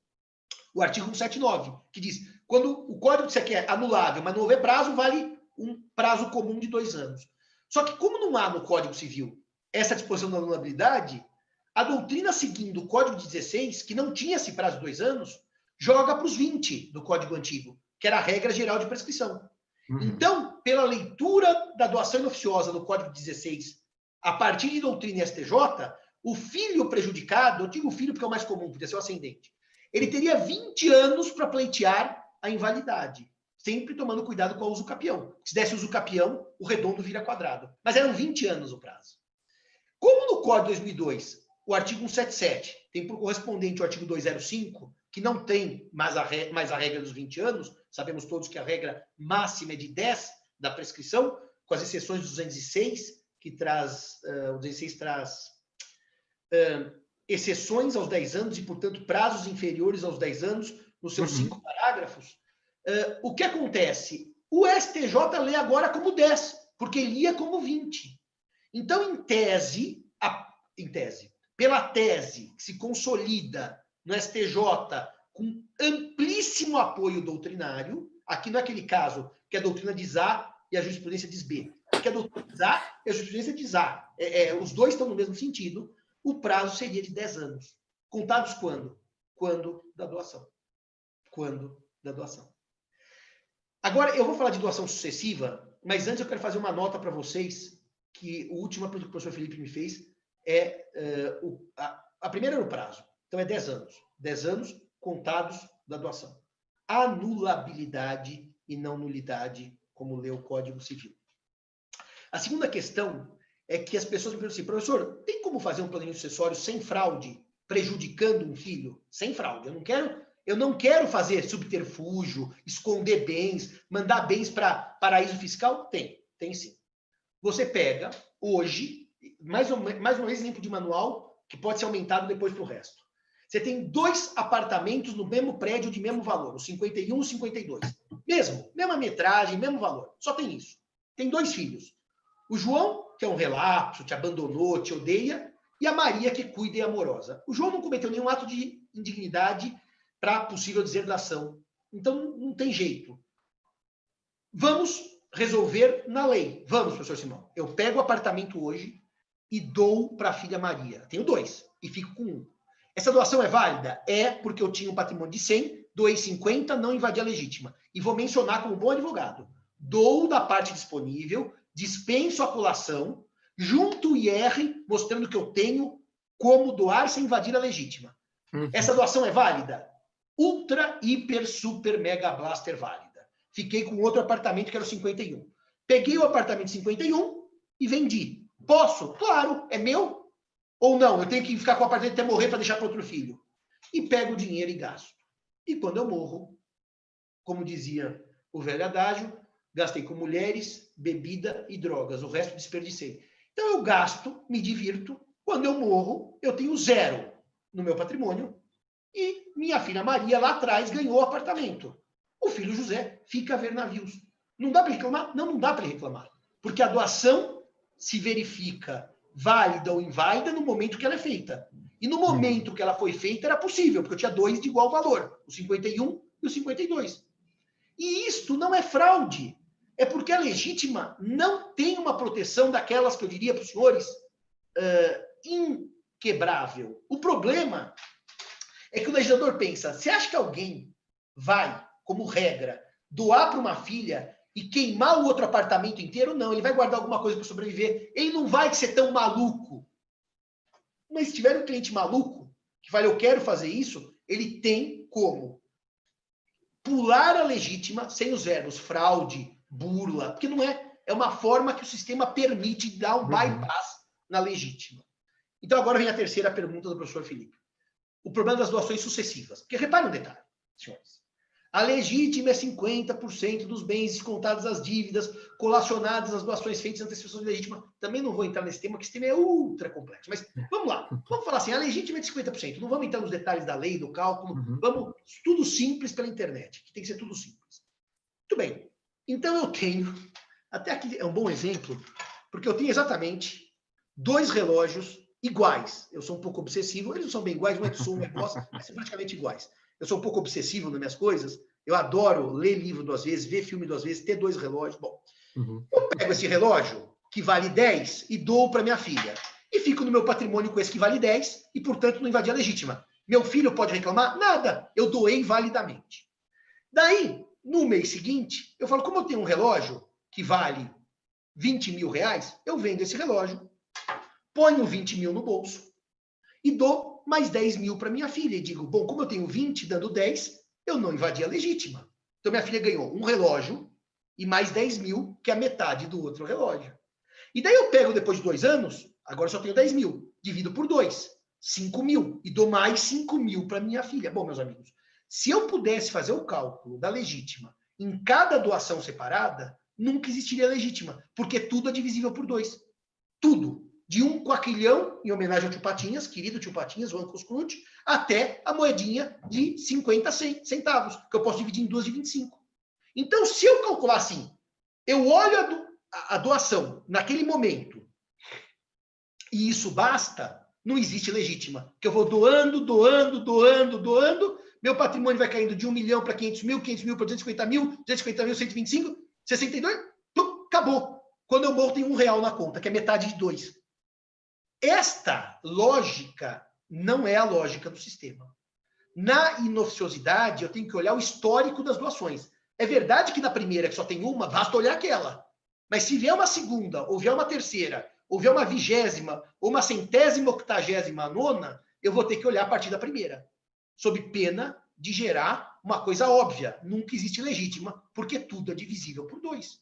O artigo 179, que diz, quando o código disser que é anulável, mas não houver prazo, vale um prazo comum de 2 anos. Só que como não há no Código Civil essa disposição da anulabilidade, a doutrina seguindo o Código de 16, que não tinha esse prazo de 2 anos, joga para os 20 do Código Antigo, que era a regra geral de prescrição. Então, pela leitura da doação inoficiosa no Código 16, a partir de doutrina e STJ, o filho prejudicado, eu digo filho porque é o mais comum, podia ser o ascendente, ele teria 20 anos para pleitear a invalidade, sempre tomando cuidado com o usucapião. Se desse usucapião, o redondo vira quadrado. Mas eram 20 anos o prazo. Como no Código 2002, o artigo 177 tem por correspondente o artigo 205, que não tem mais a regra dos 20 anos, sabemos todos que a regra máxima é de 10 da prescrição, com as exceções do 206, que traz, o 206 traz exceções aos 10 anos e, portanto, prazos inferiores aos 10 anos nos seus 5 parágrafos. O que acontece? O STJ lê agora como 10, porque lia como 20. Então, em tese, pela tese que se consolida no STJ com amplíssimo apoio doutrinário, aqui não é aquele caso que a doutrina diz A e a jurisprudência diz B, aqui a doutrina diz A e a jurisprudência diz A. Os dois estão no mesmo sentido, o prazo seria de 10 anos. Contados quando? Quando da doação. Quando da doação. Agora, eu vou falar de doação sucessiva, mas antes eu quero fazer uma nota para vocês, que a última pergunta que o professor Felipe me fez é... a primeira era o prazo. Então, é 10 anos. 10 anos contados da doação. Anulabilidade e não nulidade, como lê o Código Civil. A segunda questão é que as pessoas me perguntam assim, professor, tem como fazer um planejamento sucessório sem fraude, prejudicando um filho? Sem fraude. Eu não quero fazer subterfúgio, esconder bens, mandar bens para paraíso fiscal? Tem sim. Você pega, hoje, mais uma vez exemplo de manual, que pode ser aumentado depois para o resto. Você tem 2 apartamentos no mesmo prédio de mesmo valor, o 51 e o 52. Mesma metragem, mesmo valor. Só tem isso. Tem 2 filhos. O João, que é um relapso, te abandonou, te odeia, e a Maria, que é cuida e amorosa. O João não cometeu nenhum ato de indignidade para possível deserdação. Então, não tem jeito. Vamos resolver na lei. Vamos, professor Simão. Eu pego o apartamento hoje e dou para a filha Maria. Tenho 2 e fico com 1. Essa doação é válida? É, porque eu tinha um patrimônio de 100, doei 50, não invadi a legítima. E vou mencionar como bom advogado. Dou da parte disponível, dispenso a colação, junto o IR, mostrando que eu tenho como doar sem invadir a legítima. Essa doação é válida? Ultra, hiper, super, mega blaster válida. Fiquei com outro apartamento que era o 51. Peguei o apartamento 51 e vendi. Posso? Claro, é meu. Ou não, eu tenho que ficar com o apartamento até morrer para deixar para outro filho. E pego o dinheiro e gasto. E quando eu morro, como dizia o velho adágio, gastei com mulheres, bebida e drogas. O resto desperdicei. Então eu gasto, me divirto. Quando eu morro, eu tenho 0 no meu patrimônio. E minha filha Maria, lá atrás, ganhou o apartamento. O filho José fica a ver navios. Não dá para reclamar? Não, não dá para reclamar. Porque a doação se verifica válida ou inválida no momento que ela é feita. E no momento que ela foi feita era possível, porque eu tinha 2 de igual valor, o 51 e o 52. E isto não é fraude. É porque a legítima não tem uma proteção daquelas que eu diria para os senhores inquebrável. O problema é que o legislador pensa, você acha que alguém vai, como regra, doar para uma filha e queimar o outro apartamento inteiro? Não, ele vai guardar alguma coisa para sobreviver. Ele não vai ser tão maluco. Mas se tiver um cliente maluco, que fala, eu quero fazer isso, ele tem como pular a legítima sem os verbos fraude, burla, porque não é. É uma forma que o sistema permite dar um bypass na legítima. Então, agora vem a terceira pergunta do professor Felipe. O problema das doações sucessivas. Porque repare um detalhe, senhores. A legítima é 50% dos bens descontados as dívidas, colacionadas às doações feitas em antecipação de legítima. Também não vou entrar nesse tema, porque esse tema é ultra complexo. Mas vamos lá. Vamos falar assim, a legítima é de 50%. Não vamos entrar nos detalhes da lei, do cálculo. Vamos, tudo simples pela internet, que tem que ser tudo simples. Muito bem. Então eu tenho, até aqui é um bom exemplo, porque eu tenho exatamente 2 relógios iguais. Eu sou um pouco obsessivo. Eles não são bem iguais, não é que sou um negócio, mas são praticamente iguais. Eu sou um pouco obsessivo nas minhas coisas. Eu adoro ler livro 2 vezes, ver filme 2 vezes, ter 2 relógios. Bom, eu pego esse relógio, que vale 10, e dou para minha filha. E fico no meu patrimônio com esse que vale 10, e, portanto, não invadi a legítima. Meu filho pode reclamar? Nada. Eu doei validamente. Daí, no mês seguinte, eu falo, como eu tenho um relógio que vale 20 mil reais, eu vendo esse relógio, ponho 20 mil no bolso e dou mais 10 mil para minha filha. E digo, bom, como eu tenho 20, dando 10, eu não invadi a legítima. Então, minha filha ganhou um relógio e mais 10 mil, que é a metade do outro relógio. E daí eu pego, depois de 2 anos, agora eu só tenho 10 mil, divido por 2, 5 mil, e dou mais 5 mil para minha filha. Bom, meus amigos, se eu pudesse fazer o cálculo da legítima em cada doação separada, nunca existiria legítima, porque tudo é divisível por 2. Tudo. De 1 quaquilhão, em homenagem ao tio Patinhas, querido tio Patinhas, o Uncle Scrooge, até a moedinha de 50 centavos, que eu posso dividir em 2 de 25. Então, se eu calcular assim, eu olho a doação naquele momento, e isso basta, não existe legítima. Que eu vou doando, meu patrimônio vai caindo de 1 milhão para 500 mil para 250 mil, 125, 62, acabou. Quando eu morro, tem R$1 na conta, que é metade de 2. Esta lógica não é a lógica do sistema. Na inoficiosidade, eu tenho que olhar o histórico das doações. É verdade que na primeira, que só tem uma, basta olhar aquela. Mas se vier uma segunda, ou vier uma terceira, ou vier uma 20ª, ou uma 189ª, eu vou ter que olhar a partir da primeira. Sob pena de gerar uma coisa óbvia. Nunca existe legítima, porque tudo é divisível por 2.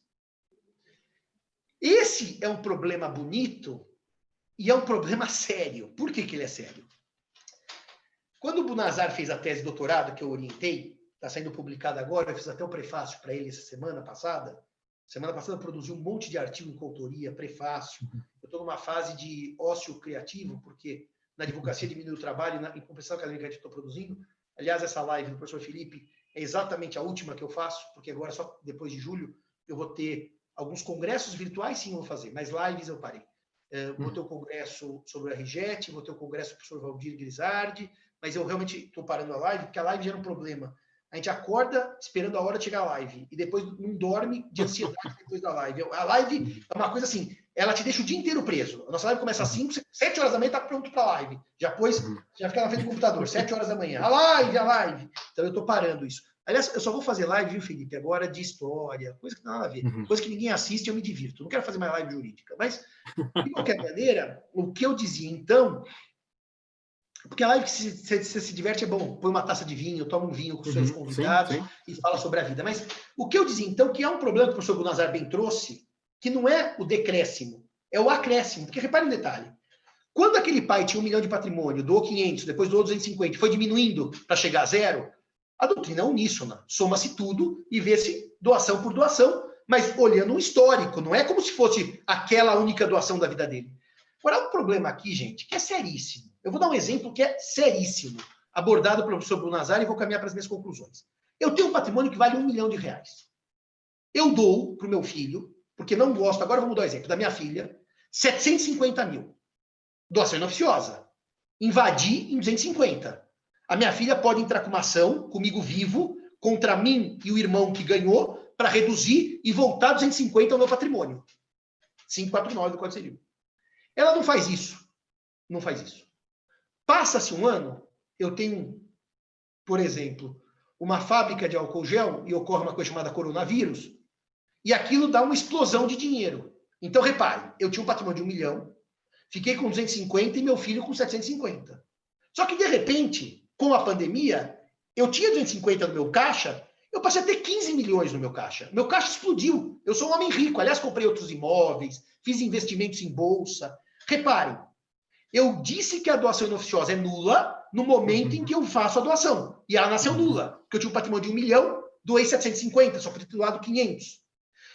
Esse é um problema bonito e é um problema sério. Por que ele é sério? Quando o Bunazar fez a tese de doutorado que eu orientei, está saindo publicada agora, eu fiz até o prefácio para ele essa semana passada. Semana passada eu produzi um monte de artigo em coautoria, prefácio. Eu estou numa fase de ócio criativo, porque na advocacia diminui o trabalho, em compensação acadêmica que estou produzindo. Aliás, essa live do professor Felipe é exatamente a última que eu faço, porque agora só depois de julho eu vou ter alguns congressos virtuais, sim, eu vou fazer, mas lives eu parei. Vou ter o congresso sobre o RJET, vou ter o congresso do professor Valdir Grisardi, mas eu realmente estou parando a live, porque a live gera um problema. A gente acorda esperando a hora de chegar a live, e depois não dorme de ansiedade depois da live. A live é uma coisa assim, ela te deixa o dia inteiro preso. A nossa live começa às 5, 7 horas da manhã, está pronto para a live. Depois, já fica na frente do computador, 7 horas da manhã. A live. Então, eu estou parando isso. Aliás, eu só vou fazer live, viu, Felipe, agora de história, coisa que não tem nada a ver. Coisa que ninguém assiste, eu me divirto. Não quero fazer mais live jurídica. Mas, de qualquer maneira, o que eu dizia, então... Porque a live que você se diverte é bom. Põe uma taça de vinho, toma um vinho com os seus convidados e fala sobre a vida. Mas o que eu dizia, então, que é um problema que o professor Bunazar bem trouxe, que não é o decréscimo, é o acréscimo. Porque repare um detalhe. Quando aquele pai tinha 1 milhão de patrimônio, doou 500, depois doou 250, foi diminuindo para chegar a zero, a doutrina é uníssona. Soma-se tudo e vê-se doação por doação, mas olhando um histórico. Não é como se fosse aquela única doação da vida dele. Agora, há um problema aqui, gente, que é seríssimo. Eu vou dar um exemplo que é seríssimo, abordado pelo professor Bruno Nazar, e vou caminhar para as minhas conclusões. Eu tenho um patrimônio que vale R$1 milhão. Eu dou para o meu filho, porque não gosto, agora vamos dar o exemplo da minha filha, 750 mil. Doação inoficiosa. Invadi em 250. A minha filha pode entrar com uma ação, comigo vivo, contra mim e o irmão que ganhou, para reduzir e voltar 250 ao meu patrimônio. 549 do Código Civil. Ela não faz isso. Não faz isso. Passa-se um ano, eu tenho, por exemplo, uma fábrica de álcool gel e ocorre uma coisa chamada coronavírus, e aquilo dá uma explosão de dinheiro. Então, repare, eu tinha um patrimônio de 1 milhão, fiquei com 250 e meu filho com 750. Só que, de repente, com a pandemia, eu tinha 250 no meu caixa, eu passei a ter 15 milhões no meu caixa. Meu caixa explodiu. Eu sou um homem rico. Aliás, comprei outros imóveis, fiz investimentos em bolsa. Reparem, eu disse que a doação inoficiosa é nula no momento em que eu faço a doação. E ela nasceu nula, porque eu tinha um patrimônio de 1 milhão, doei 750, só fui titulado 500.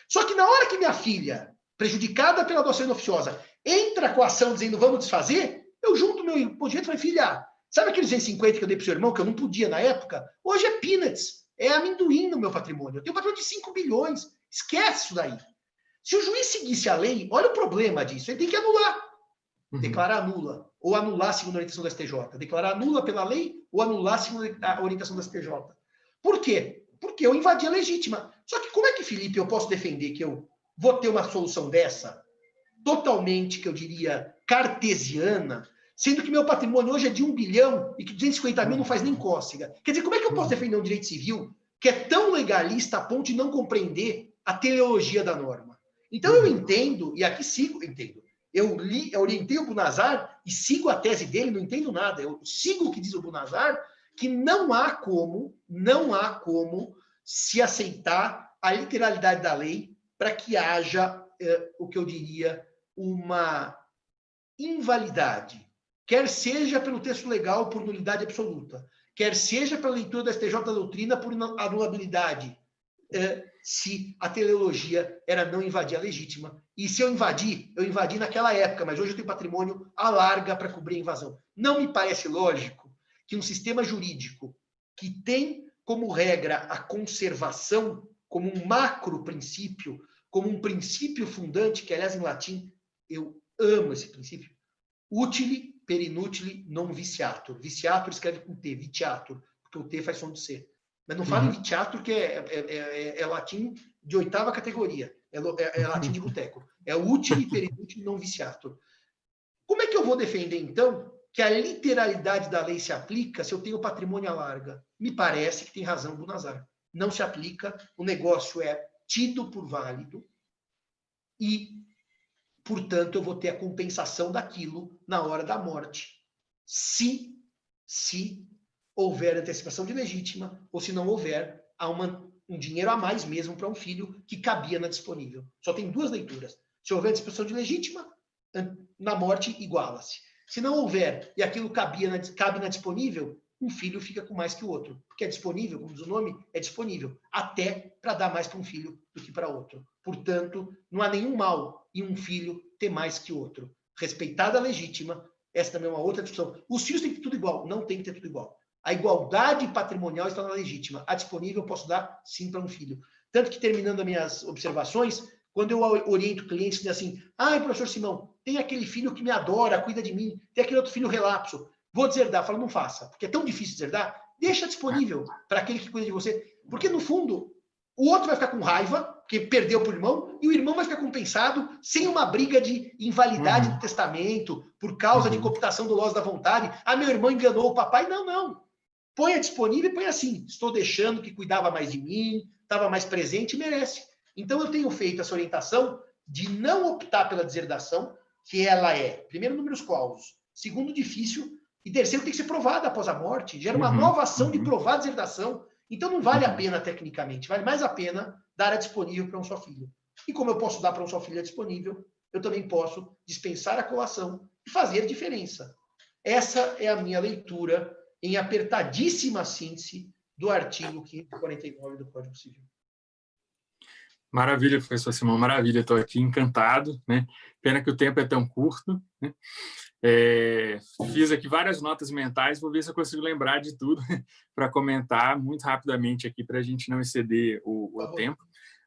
Só que na hora que minha filha, prejudicada pela doação inoficiosa, entra com a ação dizendo vamos desfazer, eu junto meu imposto e falei, filha, sabe aqueles 250 que eu dei pro seu irmão, que eu não podia na época? Hoje é peanuts, é amendoim no meu patrimônio. Eu tenho um patrimônio de 5 bilhões. Esquece isso daí. Se o juiz seguisse a lei, olha o problema disso, ele tem que anular. Declarar nula, ou anular segundo a orientação da STJ. Declarar nula pela lei, ou anular segundo a orientação da STJ. Por quê? Porque eu invadi a legítima. Só que como é que, Felipe, eu posso defender que eu vou ter uma solução dessa, totalmente, que eu diria, cartesiana, sendo que meu patrimônio hoje é de 1 bilhão e que 250 mil não faz nem cócega? Quer dizer, como é que eu posso defender um direito civil que é tão legalista a ponto de não compreender a teleologia da norma? Então eu entendo, e aqui sigo, entendo. Eu orientei o Bunazar e sigo a tese dele, não entendo nada. Eu sigo o que diz o Bunazar, que não há como se aceitar a literalidade da lei para que haja, o que eu diria, uma invalidade. Quer seja pelo texto legal por nulidade absoluta, quer seja pela leitura da STJ da doutrina por anulabilidade, se a teleologia era não invadir a legítima. E se eu invadi naquela época, mas hoje eu tenho patrimônio à larga para cobrir a invasão. Não me parece lógico que um sistema jurídico que tem como regra a conservação, como um macro princípio, como um princípio fundante, que aliás em latim eu amo esse princípio, utile per inutile non viciatur. Viciatur escreve com T, vitiatur, porque o T faz som de C. Mas não fala em vitiatur, que é latim de 8ª categoria. É latim de boteco. É utile per inutile non viciatur. Como é que eu vou defender, então, que a literalidade da lei se aplica se eu tenho patrimônio à larga? Me parece que tem razão do Nazar. Não se aplica, o negócio é tido por válido e, portanto, eu vou ter a compensação daquilo na hora da morte. Se houver antecipação de legítima, ou se não houver, há um dinheiro a mais mesmo para um filho que cabia na disponível. Só tem 2 leituras. Se houver antecipação de legítima, na morte iguala-se. Se não houver e aquilo cabe na disponível, um filho fica com mais que o outro. Porque é disponível, como diz o nome, é disponível. Até para dar mais para um filho do que para outro. Portanto, não há nenhum mal em um filho ter mais que o outro. Respeitada a legítima, essa também é uma outra discussão. Os filhos têm que ter tudo igual. Não tem que ter tudo igual. A igualdade patrimonial está na legítima. A disponível eu posso dar sim para um filho. Tanto que, terminando as minhas observações, quando eu oriento clientes, diz assim, professor Simão, tem aquele filho que me adora, cuida de mim, tem aquele outro filho relapso, vou deserdar. Eu falo, não faça, porque é tão difícil deserdar, deixa disponível para aquele que cuida de você. Porque, no fundo, o outro vai ficar com raiva, porque perdeu para o irmão, e o irmão vai ficar compensado sem uma briga de invalidade do testamento, por causa de cooptação dolosa da vontade. Meu irmão enganou o papai. Não. Ponha disponível e põe assim, estou deixando que cuidava mais de mim, estava mais presente e merece. Então, eu tenho feito essa orientação de não optar pela deserdação, que ela é, primeiro, números clausos, segundo, difícil, e terceiro, tem que ser provada após a morte. Gera uma nova ação de provar a deserdação. Então, não vale a pena tecnicamente, vale mais a pena dar a disponível para um só filho. E como eu posso dar para um só filho a disponível, eu também posso dispensar a colação e fazer diferença. Essa é a minha leitura em apertadíssima síntese do artigo 549 do Código Civil. Maravilha, professor Simão, maravilha. Estou aqui encantado, né? Pena que o tempo é tão curto, né? Fiz aqui várias notas mentais, vou ver se eu consigo lembrar de tudo para comentar muito rapidamente aqui para a gente não exceder o tempo.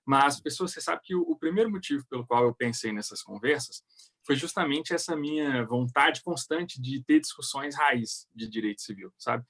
Mas, pessoal, você sabe que o primeiro motivo pelo qual eu pensei nessas conversas foi justamente essa minha vontade constante de ter discussões raiz de direito civil, sabe?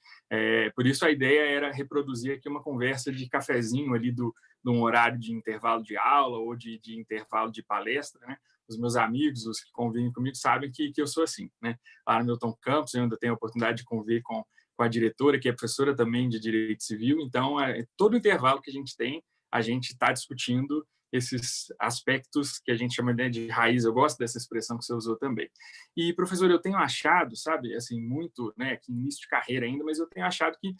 Por isso a ideia era reproduzir aqui uma conversa de cafezinho ali de um horário de intervalo de aula ou de intervalo de palestra, né? Os meus amigos, os que convivem comigo, sabem que eu sou assim, né? Lá no Milton Campos, eu ainda tenho a oportunidade de conviver com a diretora, que é professora também de direito civil, então, todo intervalo que a gente está discutindo esses aspectos que a gente chama de raiz. Eu gosto dessa expressão que você usou também. E, professor, eu tenho achado, sabe, assim, muito, né, que início de carreira ainda, mas eu tenho achado que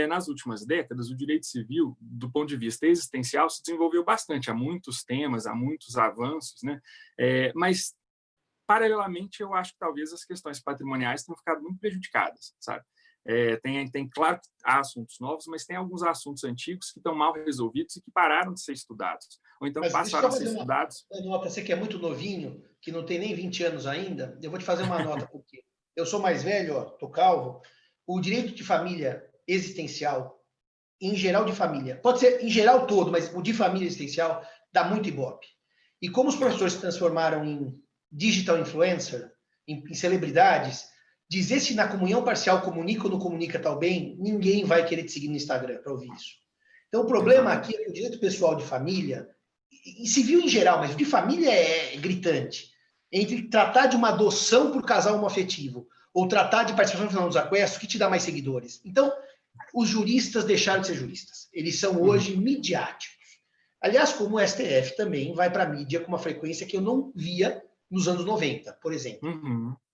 nas últimas décadas o direito civil, do ponto de vista existencial, se desenvolveu bastante. Há muitos temas, há muitos avanços, né? Mas, paralelamente, eu acho que talvez as questões patrimoniais tenham ficado muito prejudicadas, sabe? Claro que há assuntos novos, mas tem alguns assuntos antigos que estão mal resolvidos e que pararam de ser estudados. Ou então Mas passaram a ser estudados. Uma nota, você que é muito novinho, que não tem nem 20 anos ainda, eu vou te fazer uma nota, porque eu sou mais velho, estou calvo. O direito de família existencial, em geral de família, pode ser em geral todo, mas o de família existencial dá muito ibope. E como os professores se transformaram em digital influencer, em celebridades, dizer se na comunhão parcial comunica ou não comunica tal bem, ninguém vai querer te seguir no Instagram para ouvir isso. Então, o problema aqui é que o direito pessoal de família, e civil em geral, mas o de família é gritante, entre tratar de uma adoção por casal homoafetivo ou tratar de participação no final dos aquestos, o que te dá mais seguidores? Então, os juristas deixaram de ser juristas. Eles são hoje midiáticos. Aliás, como o STF também vai para a mídia com uma frequência que eu não via nos anos 90, por exemplo.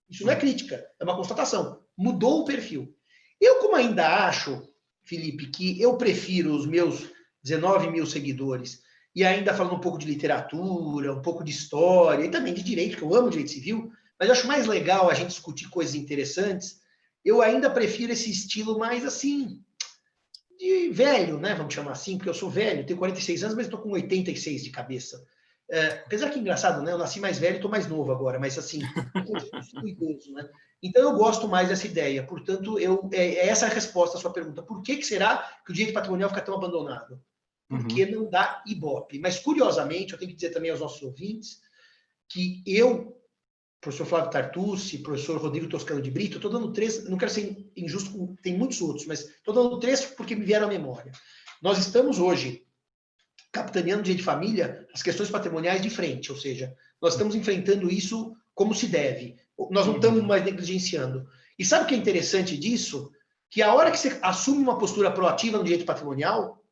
Isso não é crítica, é uma constatação. Mudou o perfil. Eu, como ainda acho, Felipe, que eu prefiro os meus 19 mil seguidores e ainda falando um pouco de literatura, um pouco de história e também de direito, que eu amo direito civil, mas eu acho mais legal a gente discutir coisas interessantes. Eu ainda prefiro esse estilo mais assim, de velho, né? Vamos chamar assim, porque eu sou velho, tenho 46 anos, mas estou com 86 de cabeça. Apesar que é engraçado, né? Eu nasci mais velho e estou mais novo agora, mas assim, eu continuo idoso, né? Então eu gosto mais dessa ideia. Portanto, essa é a resposta à sua pergunta. Por que será que o direito patrimonial fica tão abandonado? Porque não dá ibope. Mas, curiosamente, eu tenho que dizer também aos nossos ouvintes que eu, professor Flávio Tartucci, professor Rodrigo Toscano de Brito, estou dando 3, não quero ser injusto, tem muitos outros, mas estou dando 3 porque me vieram à memória. Nós estamos hoje capitaneando o direito de família as questões patrimoniais de frente, ou seja, nós estamos enfrentando isso como se deve. Nós não estamos mais negligenciando. E sabe o que é interessante disso? Que a hora que você assume uma postura proativa no direito patrimonial,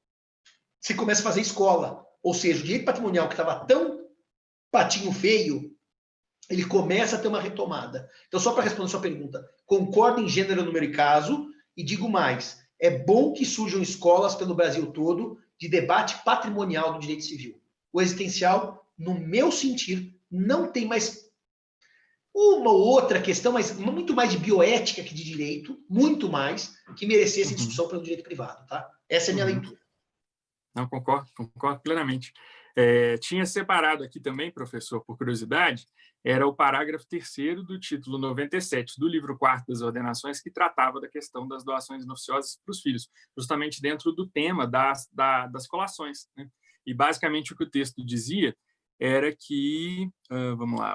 você começa a fazer escola. Ou seja, o direito patrimonial que estava tão patinho feio, ele começa a ter uma retomada. Então, só para responder a sua pergunta, concordo em gênero, número e caso, e digo mais, é bom que surjam escolas pelo Brasil todo de debate patrimonial do direito civil. O existencial, no meu sentir, não tem mais uma ou outra questão, mas muito mais de bioética que de direito, muito mais, que merecesse discussão pelo direito privado. Tá? Essa é a minha leitura. Não, concordo plenamente. Tinha separado aqui também, professor, por curiosidade, era o parágrafo 3º do título 97 do livro 4º das ordenações, que tratava da questão das doações inoficiosas para os filhos, justamente dentro do tema das colações, né? E, basicamente, o que o texto dizia era que, vamos lá,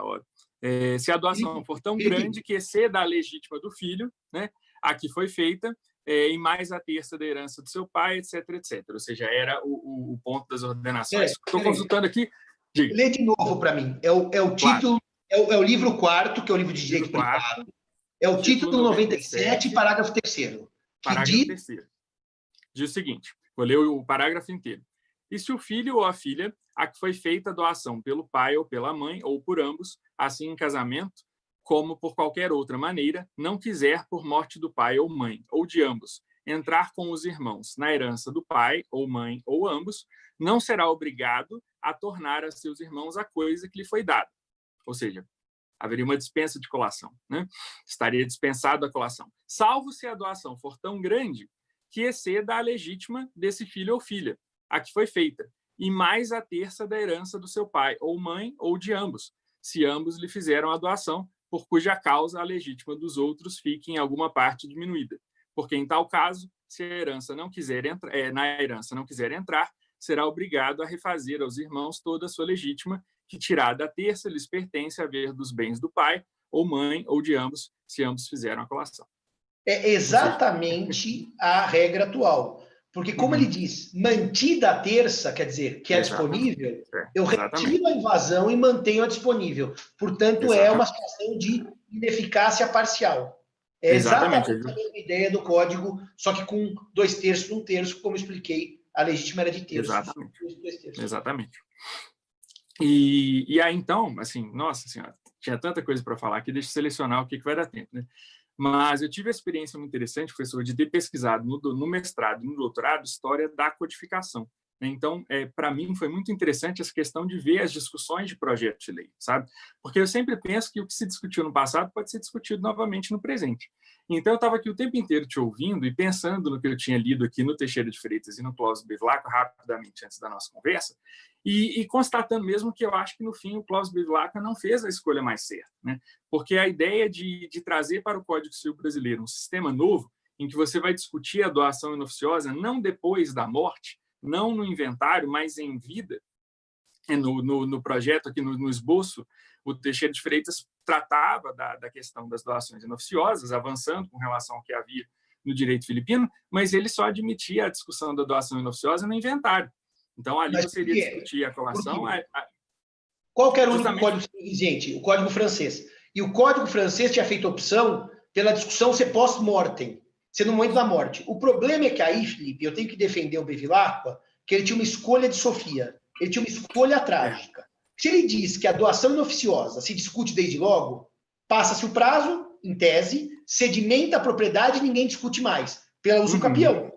se a doação for tão grande que exceda a legítima do filho, né, a que foi feita, em mais a terça da herança do seu pai, etc, etc. Ou seja, era o ponto das ordenações. Estou consultando aqui. Diga. Lê de novo para mim. É o título, claro. É o livro 4º, que é o livro de direito privado. É o título 97, parágrafo 3º. Parágrafo 3º. Diz o seguinte, vou ler o parágrafo inteiro. E se o filho ou a filha, a que foi feita a doação pelo pai ou pela mãe, ou por ambos, assim em casamento, como por qualquer outra maneira, não quiser, por morte do pai ou mãe, ou de ambos, entrar com os irmãos na herança do pai ou mãe ou ambos, não será obrigado a tornar a seus irmãos a coisa que lhe foi dada. Ou seja, haveria uma dispensa de colação, né? Estaria dispensado a colação, salvo se a doação for tão grande que exceda a legítima desse filho ou filha, a que foi feita, e mais a terça da herança do seu pai ou mãe ou de ambos, se ambos lhe fizeram a doação, por cuja causa a legítima dos outros fique em alguma parte diminuída. Porque, em tal caso, se a herança não quiser na herança não quiser entrar, será obrigado a refazer aos irmãos toda a sua legítima, que, tirada a terça, lhes pertence a ver dos bens do pai, ou mãe, ou de ambos, se ambos fizeram a colação. É exatamente a regra atual. Porque, como ele diz, mantida a terça, quer dizer, que é disponível, eu retiro a invasão e mantenho a disponível. Portanto, é uma situação de ineficácia parcial. É exatamente a mesma ideia do código, só que com 2/3 para 1/3, como eu expliquei, a legítima era de terços. Exatamente. E aí, então, assim, nossa senhora, tinha tanta coisa para falar aqui, deixa eu selecionar o que vai dar tempo, né? Mas eu tive a experiência muito interessante, professor, de ter pesquisado no mestrado e no doutorado história da codificação. Então, para mim, foi muito interessante essa questão de ver as discussões de projeto de lei, sabe? Porque eu sempre penso que o que se discutiu no passado pode ser discutido novamente no presente. Então, eu estava aqui o tempo inteiro te ouvindo e pensando no que eu tinha lido aqui no Teixeira de Freitas e no Clóvis Bevilacqua, rapidamente, antes da nossa conversa, e constatando mesmo que eu acho que, no fim, o Clóvis Bevilacqua não fez a escolha mais certa, né? Porque a ideia de trazer para o Código Civil brasileiro um sistema novo, em que você vai discutir a doação inoficiosa não depois da morte, não no inventário, mas em vida, no projeto aqui, no esboço, o Teixeira de Freitas tratava da questão das doações inoficiosas, avançando com relação ao que havia no direito filipino, mas ele só admitia a discussão da doação inoficiosa no inventário. Então, ali você iria discutir a colação. Qual que era o único código vigente? O Código Francês. E o Código Francês tinha feito opção pela discussão ser post-mortem, ser no momento da morte. O problema é que aí, Felipe, eu tenho que defender o Bevilacqua, que ele tinha uma escolha de Sofia. Ele tinha uma escolha trágica. Se ele diz que a doação inoficiosa se discute desde logo, passa-se o prazo, em tese, sedimenta a propriedade e ninguém discute mais, pela usucapião.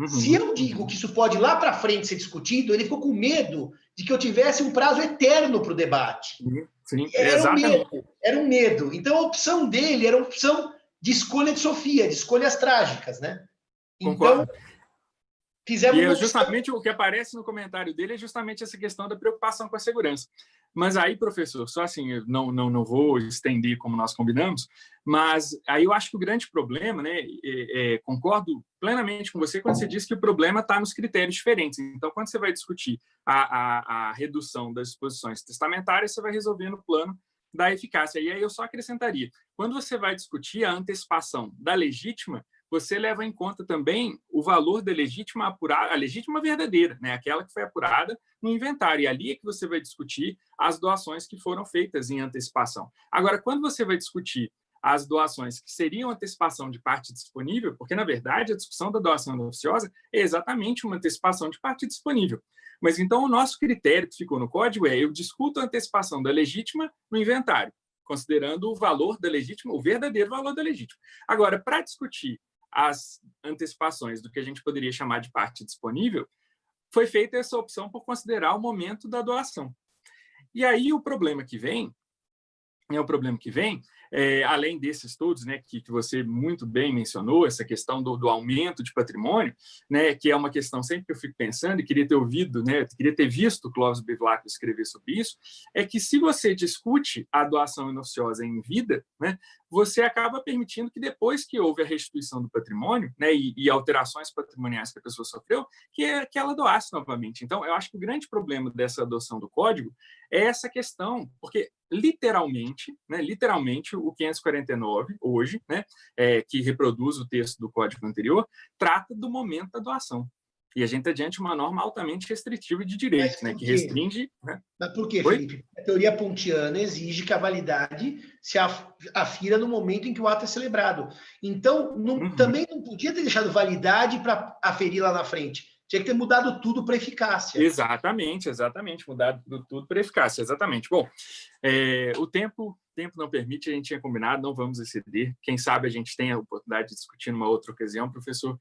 Se eu digo que isso pode lá para frente ser discutido, ele ficou com medo de que eu tivesse um prazo eterno para o debate. Sim, era um medo. Então, a opção dele era uma opção de escolha de Sofia, de escolhas trágicas, né? Concordo. Então, fizemos e justamente o que aparece no comentário dele é justamente essa questão da preocupação com a segurança. Mas aí, professor, só assim, eu não vou estender como nós combinamos, mas aí eu acho que o grande problema, né, concordo plenamente com você quando você diz que o problema está nos critérios diferentes. Então, quando você vai discutir a redução das disposições testamentárias, você vai resolver no plano da eficácia. E aí eu só acrescentaria, quando você vai discutir a antecipação da legítima, você leva em conta também o valor da legítima apurada, a legítima verdadeira, né? Aquela que foi apurada no inventário. E ali é que você vai discutir as doações que foram feitas em antecipação. Agora, quando você vai discutir as doações que seriam antecipação de parte disponível, porque, na verdade, a discussão da doação inoficiosa é exatamente uma antecipação de parte disponível. Mas, então, o nosso critério que ficou no código é eu discuto a antecipação da legítima no inventário, considerando o valor da legítima, o verdadeiro valor da legítima. Agora, para discutir as antecipações do que a gente poderia chamar de parte disponível, foi feita essa opção por considerar o momento da doação. E aí o problema que vem, além desses todos, né, que você muito bem mencionou, essa questão do aumento de patrimônio, né, que é uma questão sempre que eu fico pensando, e queria ter ouvido, né, queria ter visto o Clóvis Bevilacqua escrever sobre isso, é que se você discute a doação inoficiosa em vida, né, você acaba permitindo que depois que houve a restituição do patrimônio, né, e alterações patrimoniais que a pessoa sofreu, que ela doasse novamente. Então, eu acho que o grande problema dessa adoção do código é essa questão, porque literalmente, o 549 hoje, né, que reproduz o texto do código anterior, trata do momento da doação. E a gente está diante de uma norma altamente restritiva de direito, né, que restringe... Né? Mas por quê, Felipe? A teoria pontiana exige que a validade se afira no momento em que o ato é celebrado. Então, também não podia ter deixado validade para aferir lá na frente. Tinha que ter mudado tudo para eficácia. Exatamente. Mudado tudo para eficácia, exatamente. Bom, o tempo não permite, a gente tinha combinado, não vamos exceder. Quem sabe a gente tem a oportunidade de discutir numa outra ocasião, professor.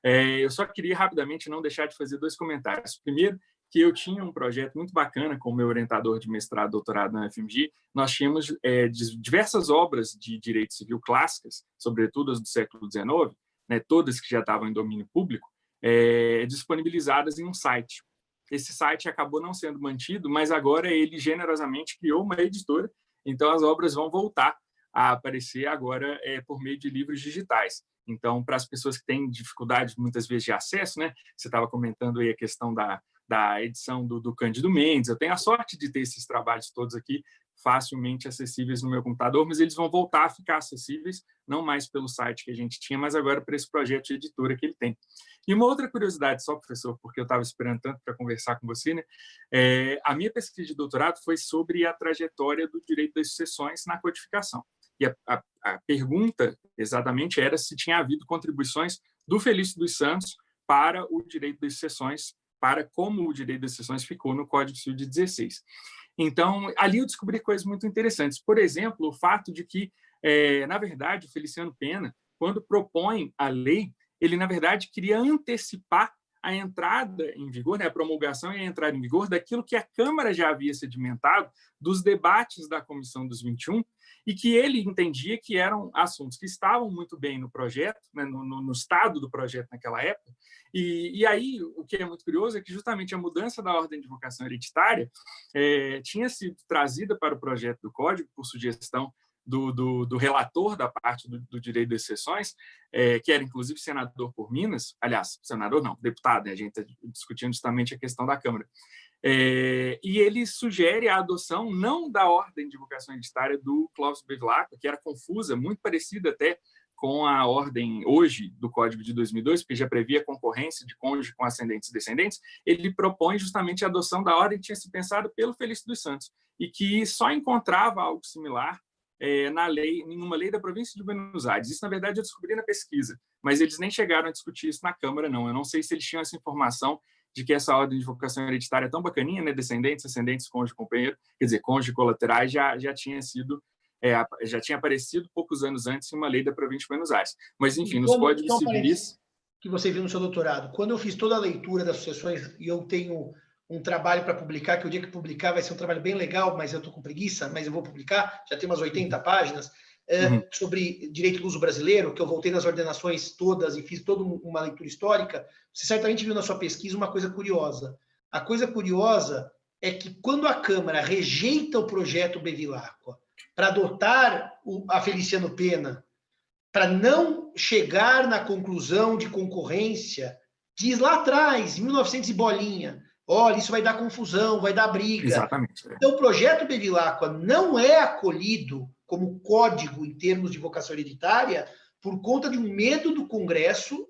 Eu só queria rapidamente não deixar de fazer 2 comentários. Primeiro, que eu tinha um projeto muito bacana com o meu orientador de mestrado e doutorado na UFMG. Nós tínhamos diversas obras de direito civil clássicas, sobretudo as do século XIX, né, todas que já estavam em domínio público, disponibilizadas em um site. Esse site acabou não sendo mantido, mas agora ele generosamente criou uma editora, então as obras vão voltar a aparecer agora por meio de livros digitais. Então, para as pessoas que têm dificuldade, muitas vezes, de acesso, né? Você estava comentando aí a questão da edição do Cândido Mendes. Eu tenho a sorte de ter esses trabalhos todos aqui facilmente acessíveis no meu computador, mas eles vão voltar a ficar acessíveis, não mais pelo site que a gente tinha, mas agora por esse projeto de editora que ele tem. E uma outra curiosidade só, professor, porque eu estava esperando tanto para conversar com você, né? A minha pesquisa de doutorado foi sobre a trajetória do direito das sucessões na codificação. E a pergunta exatamente era se tinha havido contribuições do Felício dos Santos para o direito das sucessões, para como o direito das sucessões ficou no Código Civil de 16. Então, ali eu descobri coisas muito interessantes. Por exemplo, o fato de que, na verdade, o Feliciano Pena, quando propõe a lei, ele, na verdade, queria antecipar a entrada em vigor, né, a promulgação e a entrada em vigor daquilo que a Câmara já havia sedimentado dos debates da Comissão dos 21, e que ele entendia que eram assuntos que estavam muito bem no projeto, né, no estado do projeto naquela época. E aí, o que é muito curioso é que justamente a mudança da ordem de invocação hereditária tinha sido trazida para o projeto do Código por sugestão do relator da parte do direito das sucessões, que era inclusive senador por Minas, aliás, senador não, deputado, né? A gente está discutindo justamente a questão da Câmara. E ele sugere a adoção não da ordem de invocação hereditária do Clóvis Bevilacqua, que era confusa, muito parecida até com a ordem hoje do Código de 2002, porque já previa concorrência de cônjuge com ascendentes e descendentes. Ele propõe justamente a adoção da ordem que tinha sido pensada pelo Felício dos Santos e que só encontrava algo similar em uma lei da província de Buenos Aires. Isso, na verdade, eu descobri na pesquisa, mas eles nem chegaram a discutir isso na Câmara, não. Eu não sei se eles tinham essa informação de que essa ordem de invocação hereditária é tão bacaninha, né? Descendentes, ascendentes, cônjuge, companheiro, quer dizer, cônjuge colaterais, já tinha sido, já tinha aparecido poucos anos antes em uma lei da província de Buenos Aires. Mas, enfim, nos códigos civis... Que você viu no seu doutorado. Quando eu fiz toda a leitura das sucessões, e eu tenho um trabalho para publicar, que o dia que publicar vai ser um trabalho bem legal, mas eu estou com preguiça, mas eu vou publicar, já tem umas 80 páginas, sobre direito luso brasileiro, que eu voltei nas ordenações todas e fiz toda uma leitura histórica. Você certamente viu na sua pesquisa uma coisa curiosa. A coisa curiosa é que quando a Câmara rejeita o projeto Bevilacqua para adotar a Feliciano Pena, para não chegar na conclusão de concorrência, diz lá atrás, em 1900 e bolinha, olha, isso vai dar confusão, vai dar briga. Exatamente. Então, o projeto Bevilacqua não é acolhido como código em termos de vocação hereditária por conta de um medo do Congresso,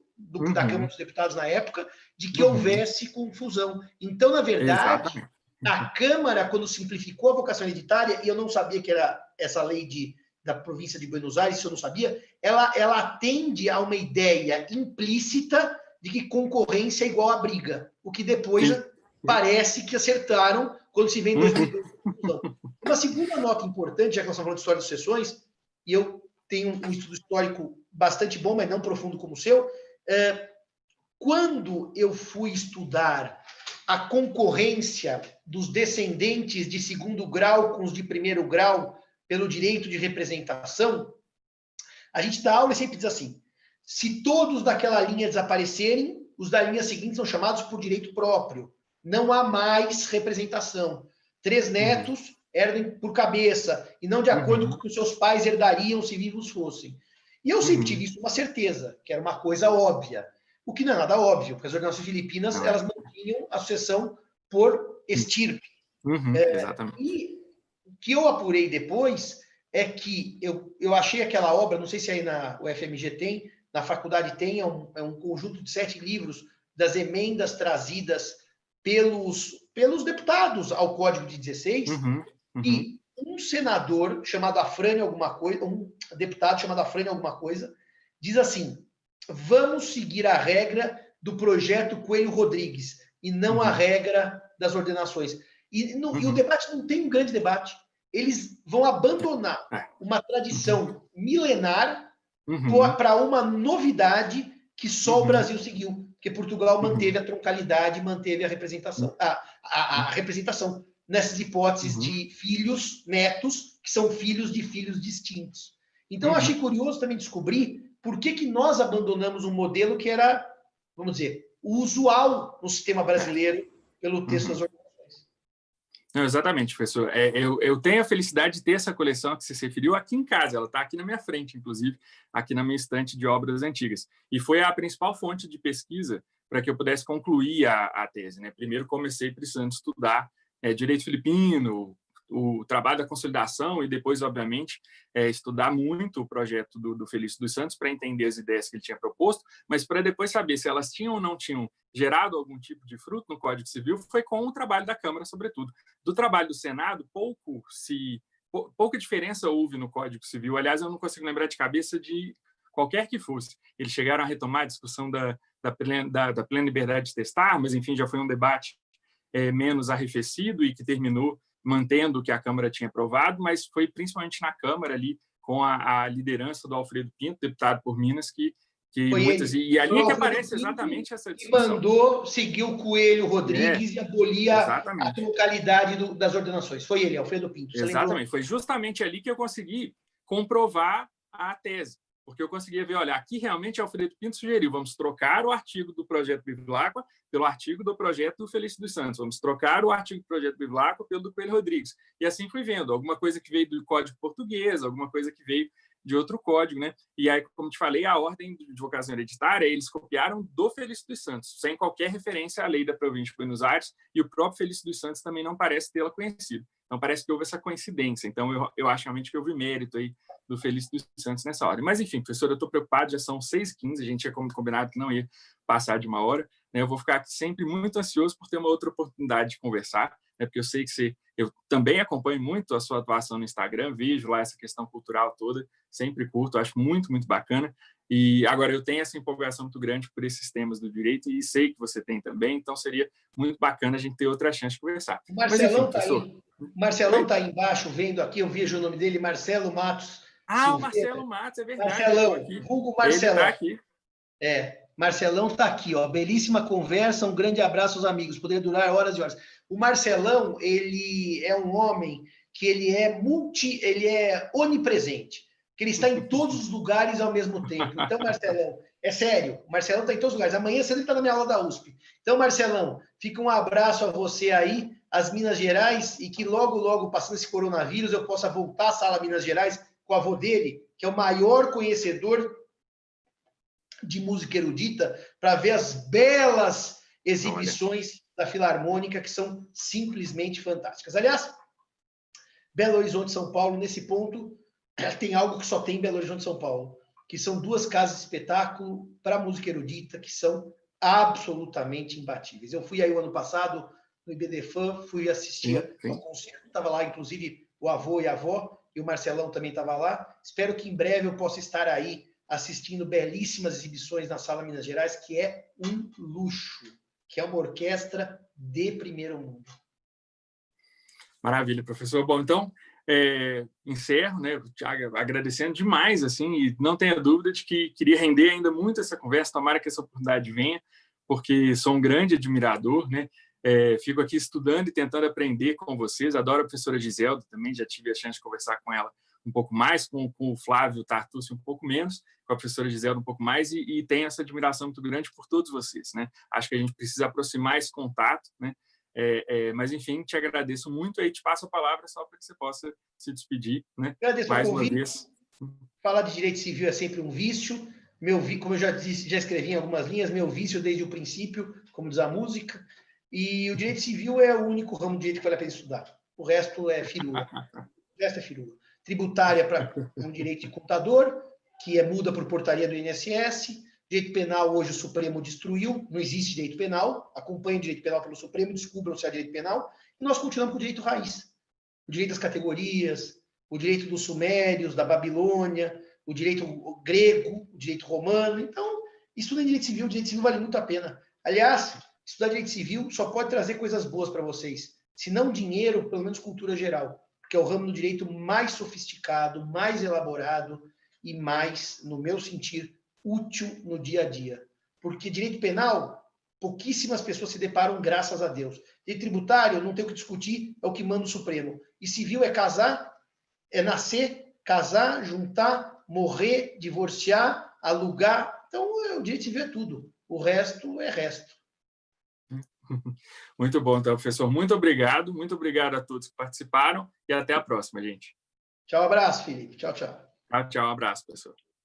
da Câmara dos Deputados na época, de que houvesse confusão. Então, na verdade, a Câmara, quando simplificou a vocação hereditária, e eu não sabia que era essa lei da província de Buenos Aires, isso eu não sabia, ela atende a uma ideia implícita de que concorrência é igual a briga, o que depois parece que acertaram quando se vê em 2002. Uma segunda nota importante, já que nós estamos falando de história de sucessões, e eu tenho um estudo histórico bastante bom, mas não profundo como o seu, quando eu fui estudar a concorrência dos descendentes de segundo grau com os de primeiro grau pelo direito de representação, a gente dá aula e sempre diz assim, se todos daquela linha desaparecerem, os da linha seguinte são chamados por direito próprio. Não há mais representação. 3 netos herdem por cabeça, e não de acordo com o que os seus pais herdariam se vivos fossem. E eu sempre tive isso uma certeza, que era uma coisa óbvia. O que não é nada óbvio, porque as ordenações filipinas, elas mantinham a sucessão por estirpe. Exatamente. E o que eu apurei depois é que eu achei aquela obra, não sei se aí na UFMG tem, na faculdade tem, é um conjunto de 7 livros das emendas trazidas pelos deputados ao Código de 16, e um senador chamado Afrânio alguma coisa, um deputado chamado Afrânio alguma coisa, diz assim, vamos seguir a regra do projeto Coelho Rodrigues, e não a regra das ordenações. E o debate não tem um grande debate. Eles vão abandonar uma tradição milenar para uma novidade que só o Brasil seguiu. porque Portugal manteve a troncalidade, manteve a representação, a representação nessas hipóteses de filhos, netos, que são filhos de filhos distintos. Então, eu achei curioso também descobrir por que nós abandonamos um modelo que era, vamos dizer, o usual no sistema brasileiro pelo texto das ordenações. Não, exatamente, professor. Eu tenho a felicidade de ter essa coleção que você se referiu aqui em casa. Ela está aqui na minha frente, inclusive, aqui na minha estante de obras antigas. E foi a principal fonte de pesquisa para que eu pudesse concluir a tese, né? Primeiro, comecei precisando estudar direito filipino, o trabalho da consolidação e depois, obviamente, estudar muito o projeto do Felício dos Santos para entender as ideias que ele tinha proposto, mas para depois saber se elas tinham ou não tinham gerado algum tipo de fruto no Código Civil, foi com o trabalho da Câmara, sobretudo. Do trabalho do Senado, pouca diferença houve no Código Civil. Aliás, eu não consigo lembrar de cabeça de qualquer que fosse. Eles chegaram a retomar a discussão da plena liberdade de testar, mas, enfim, já foi um debate menos arrefecido e que terminou mantendo o que a Câmara tinha aprovado, mas foi principalmente na Câmara ali, com a liderança do Alfredo Pinto, deputado por Minas, que muitas... E ali é que aparece exatamente essa discussão. E mandou seguir o Coelho Rodrigues e abolir a troncalidade das ordenações. Foi ele, Alfredo Pinto. Exatamente. Foi justamente ali que eu consegui comprovar a tese. Porque eu conseguia ver, olha, aqui realmente Alfredo Pinto sugeriu, vamos trocar o artigo do projeto Bevilacqua pelo artigo do projeto do Felício dos Santos, vamos trocar o artigo do projeto Bevilacqua pelo do Coelho Rodrigues. E assim fui vendo, alguma coisa que veio do Código Português, alguma coisa que veio de outro código, né? E aí, como te falei, a ordem de advocacia hereditária, eles copiaram do Felício dos Santos, sem qualquer referência à lei da província de Buenos Aires, e o próprio Felício dos Santos também não parece tê-la conhecido. Então, parece que houve essa coincidência. Então, eu acho realmente que houve mérito aí do Felício dos Santos nessa ordem. Mas, enfim, professor, eu estou preocupado, já são 6h15, a gente tinha combinado que não ia passar de 1 hora, né? Eu vou ficar sempre muito ansioso por ter uma outra oportunidade de conversar, né? Porque eu sei que eu também acompanho muito a sua atuação no Instagram, vejo lá essa questão cultural toda, sempre curto, acho muito, muito bacana. E agora eu tenho essa empolgação muito grande por esses temas do direito e sei que você tem também, então seria muito bacana a gente ter outra chance de conversar. O Marcelão está aí. Marcelão está aí embaixo, vendo aqui, eu vejo o nome dele, Marcelo Matos. O Marcelo Matos, é verdade. Marcelão, vulgo Marcelão. Ele está aqui. Marcelão está aqui, ó. Belíssima conversa, um grande abraço aos amigos, poderia durar horas e horas. O Marcelão, ele é um homem que ele é onipresente, que ele está em todos os lugares ao mesmo tempo. Então, Marcelão, é sério, o Marcelão está em todos os lugares. Amanhã cedo ele está na minha aula da USP. Então, Marcelão, fica um abraço a você aí, às Minas Gerais, e que logo, logo, passando esse coronavírus, eu possa voltar à sala Minas Gerais com o avô dele, que é o maior conhecedor de música erudita, para ver as belas exibições da Filarmônica, que são simplesmente fantásticas. Aliás, Belo Horizonte, São Paulo, nesse ponto, tem algo que só tem em Belo Horizonte, São Paulo, que são 2 casas de espetáculo para música erudita, que são absolutamente imbatíveis. Eu fui aí o ano passado, no IBDFAN, fui assistir ao concerto, estava lá, inclusive, o avô e a avó, e o Marcelão também estava lá. Espero que em breve eu possa estar aí assistindo belíssimas exibições na Sala Minas Gerais, que é um luxo, que é uma orquestra de primeiro mundo. Maravilha, professor. Bom, então, encerro, né, Thiago, agradecendo demais, assim, e não tenha dúvida de que queria render ainda muito essa conversa, tomara que essa oportunidade venha, porque sou um grande admirador, né? Fico aqui estudando e tentando aprender com vocês. Adoro a professora Giselda também, já tive a chance de conversar com ela um pouco mais, com o Flávio Tartucci um pouco menos, com a professora Giselda um pouco mais, e tenho essa admiração muito grande por todos vocês, né? Acho que a gente precisa aproximar esse contato, né? Mas, enfim, te agradeço muito e te passo a palavra só para que você possa se despedir, né? Agradeço mais o convite. uma vez. Falar de direito civil é sempre um vício. Como eu já escrevi em algumas linhas, meu vício desde o princípio, como diz a música. E o direito civil é o único ramo de direito que vale a pena estudar. O resto é firula. O resto é firula. Tributária para um direito de contador, que muda por portaria do INSS. Direito penal, hoje o Supremo destruiu. Não existe direito penal. Acompanhe o direito penal pelo Supremo, descubram se há direito penal. E nós continuamos com o direito raiz. O direito das categorias, o direito dos sumérios, da Babilônia, o direito grego, o direito romano. Então, estudem direito civil. O direito civil vale muito a pena. Aliás, estudar direito civil só pode trazer coisas boas para vocês. Se não dinheiro, pelo menos cultura geral. Porque é o ramo do direito mais sofisticado, mais elaborado e mais, no meu sentir, útil no dia a dia. porque direito penal, pouquíssimas pessoas se deparam, graças a Deus. Direito tributário, não tem o que discutir, é o que manda o Supremo. E civil é casar, é nascer, casar, juntar, morrer, divorciar, alugar. Então, o direito civil é tudo. O resto é resto. Muito bom, então, professor. Muito obrigado a todos que participaram e até a próxima, gente. Tchau, abraço, Felipe. Tchau, tchau. Tchau, tchau, abraço, professor.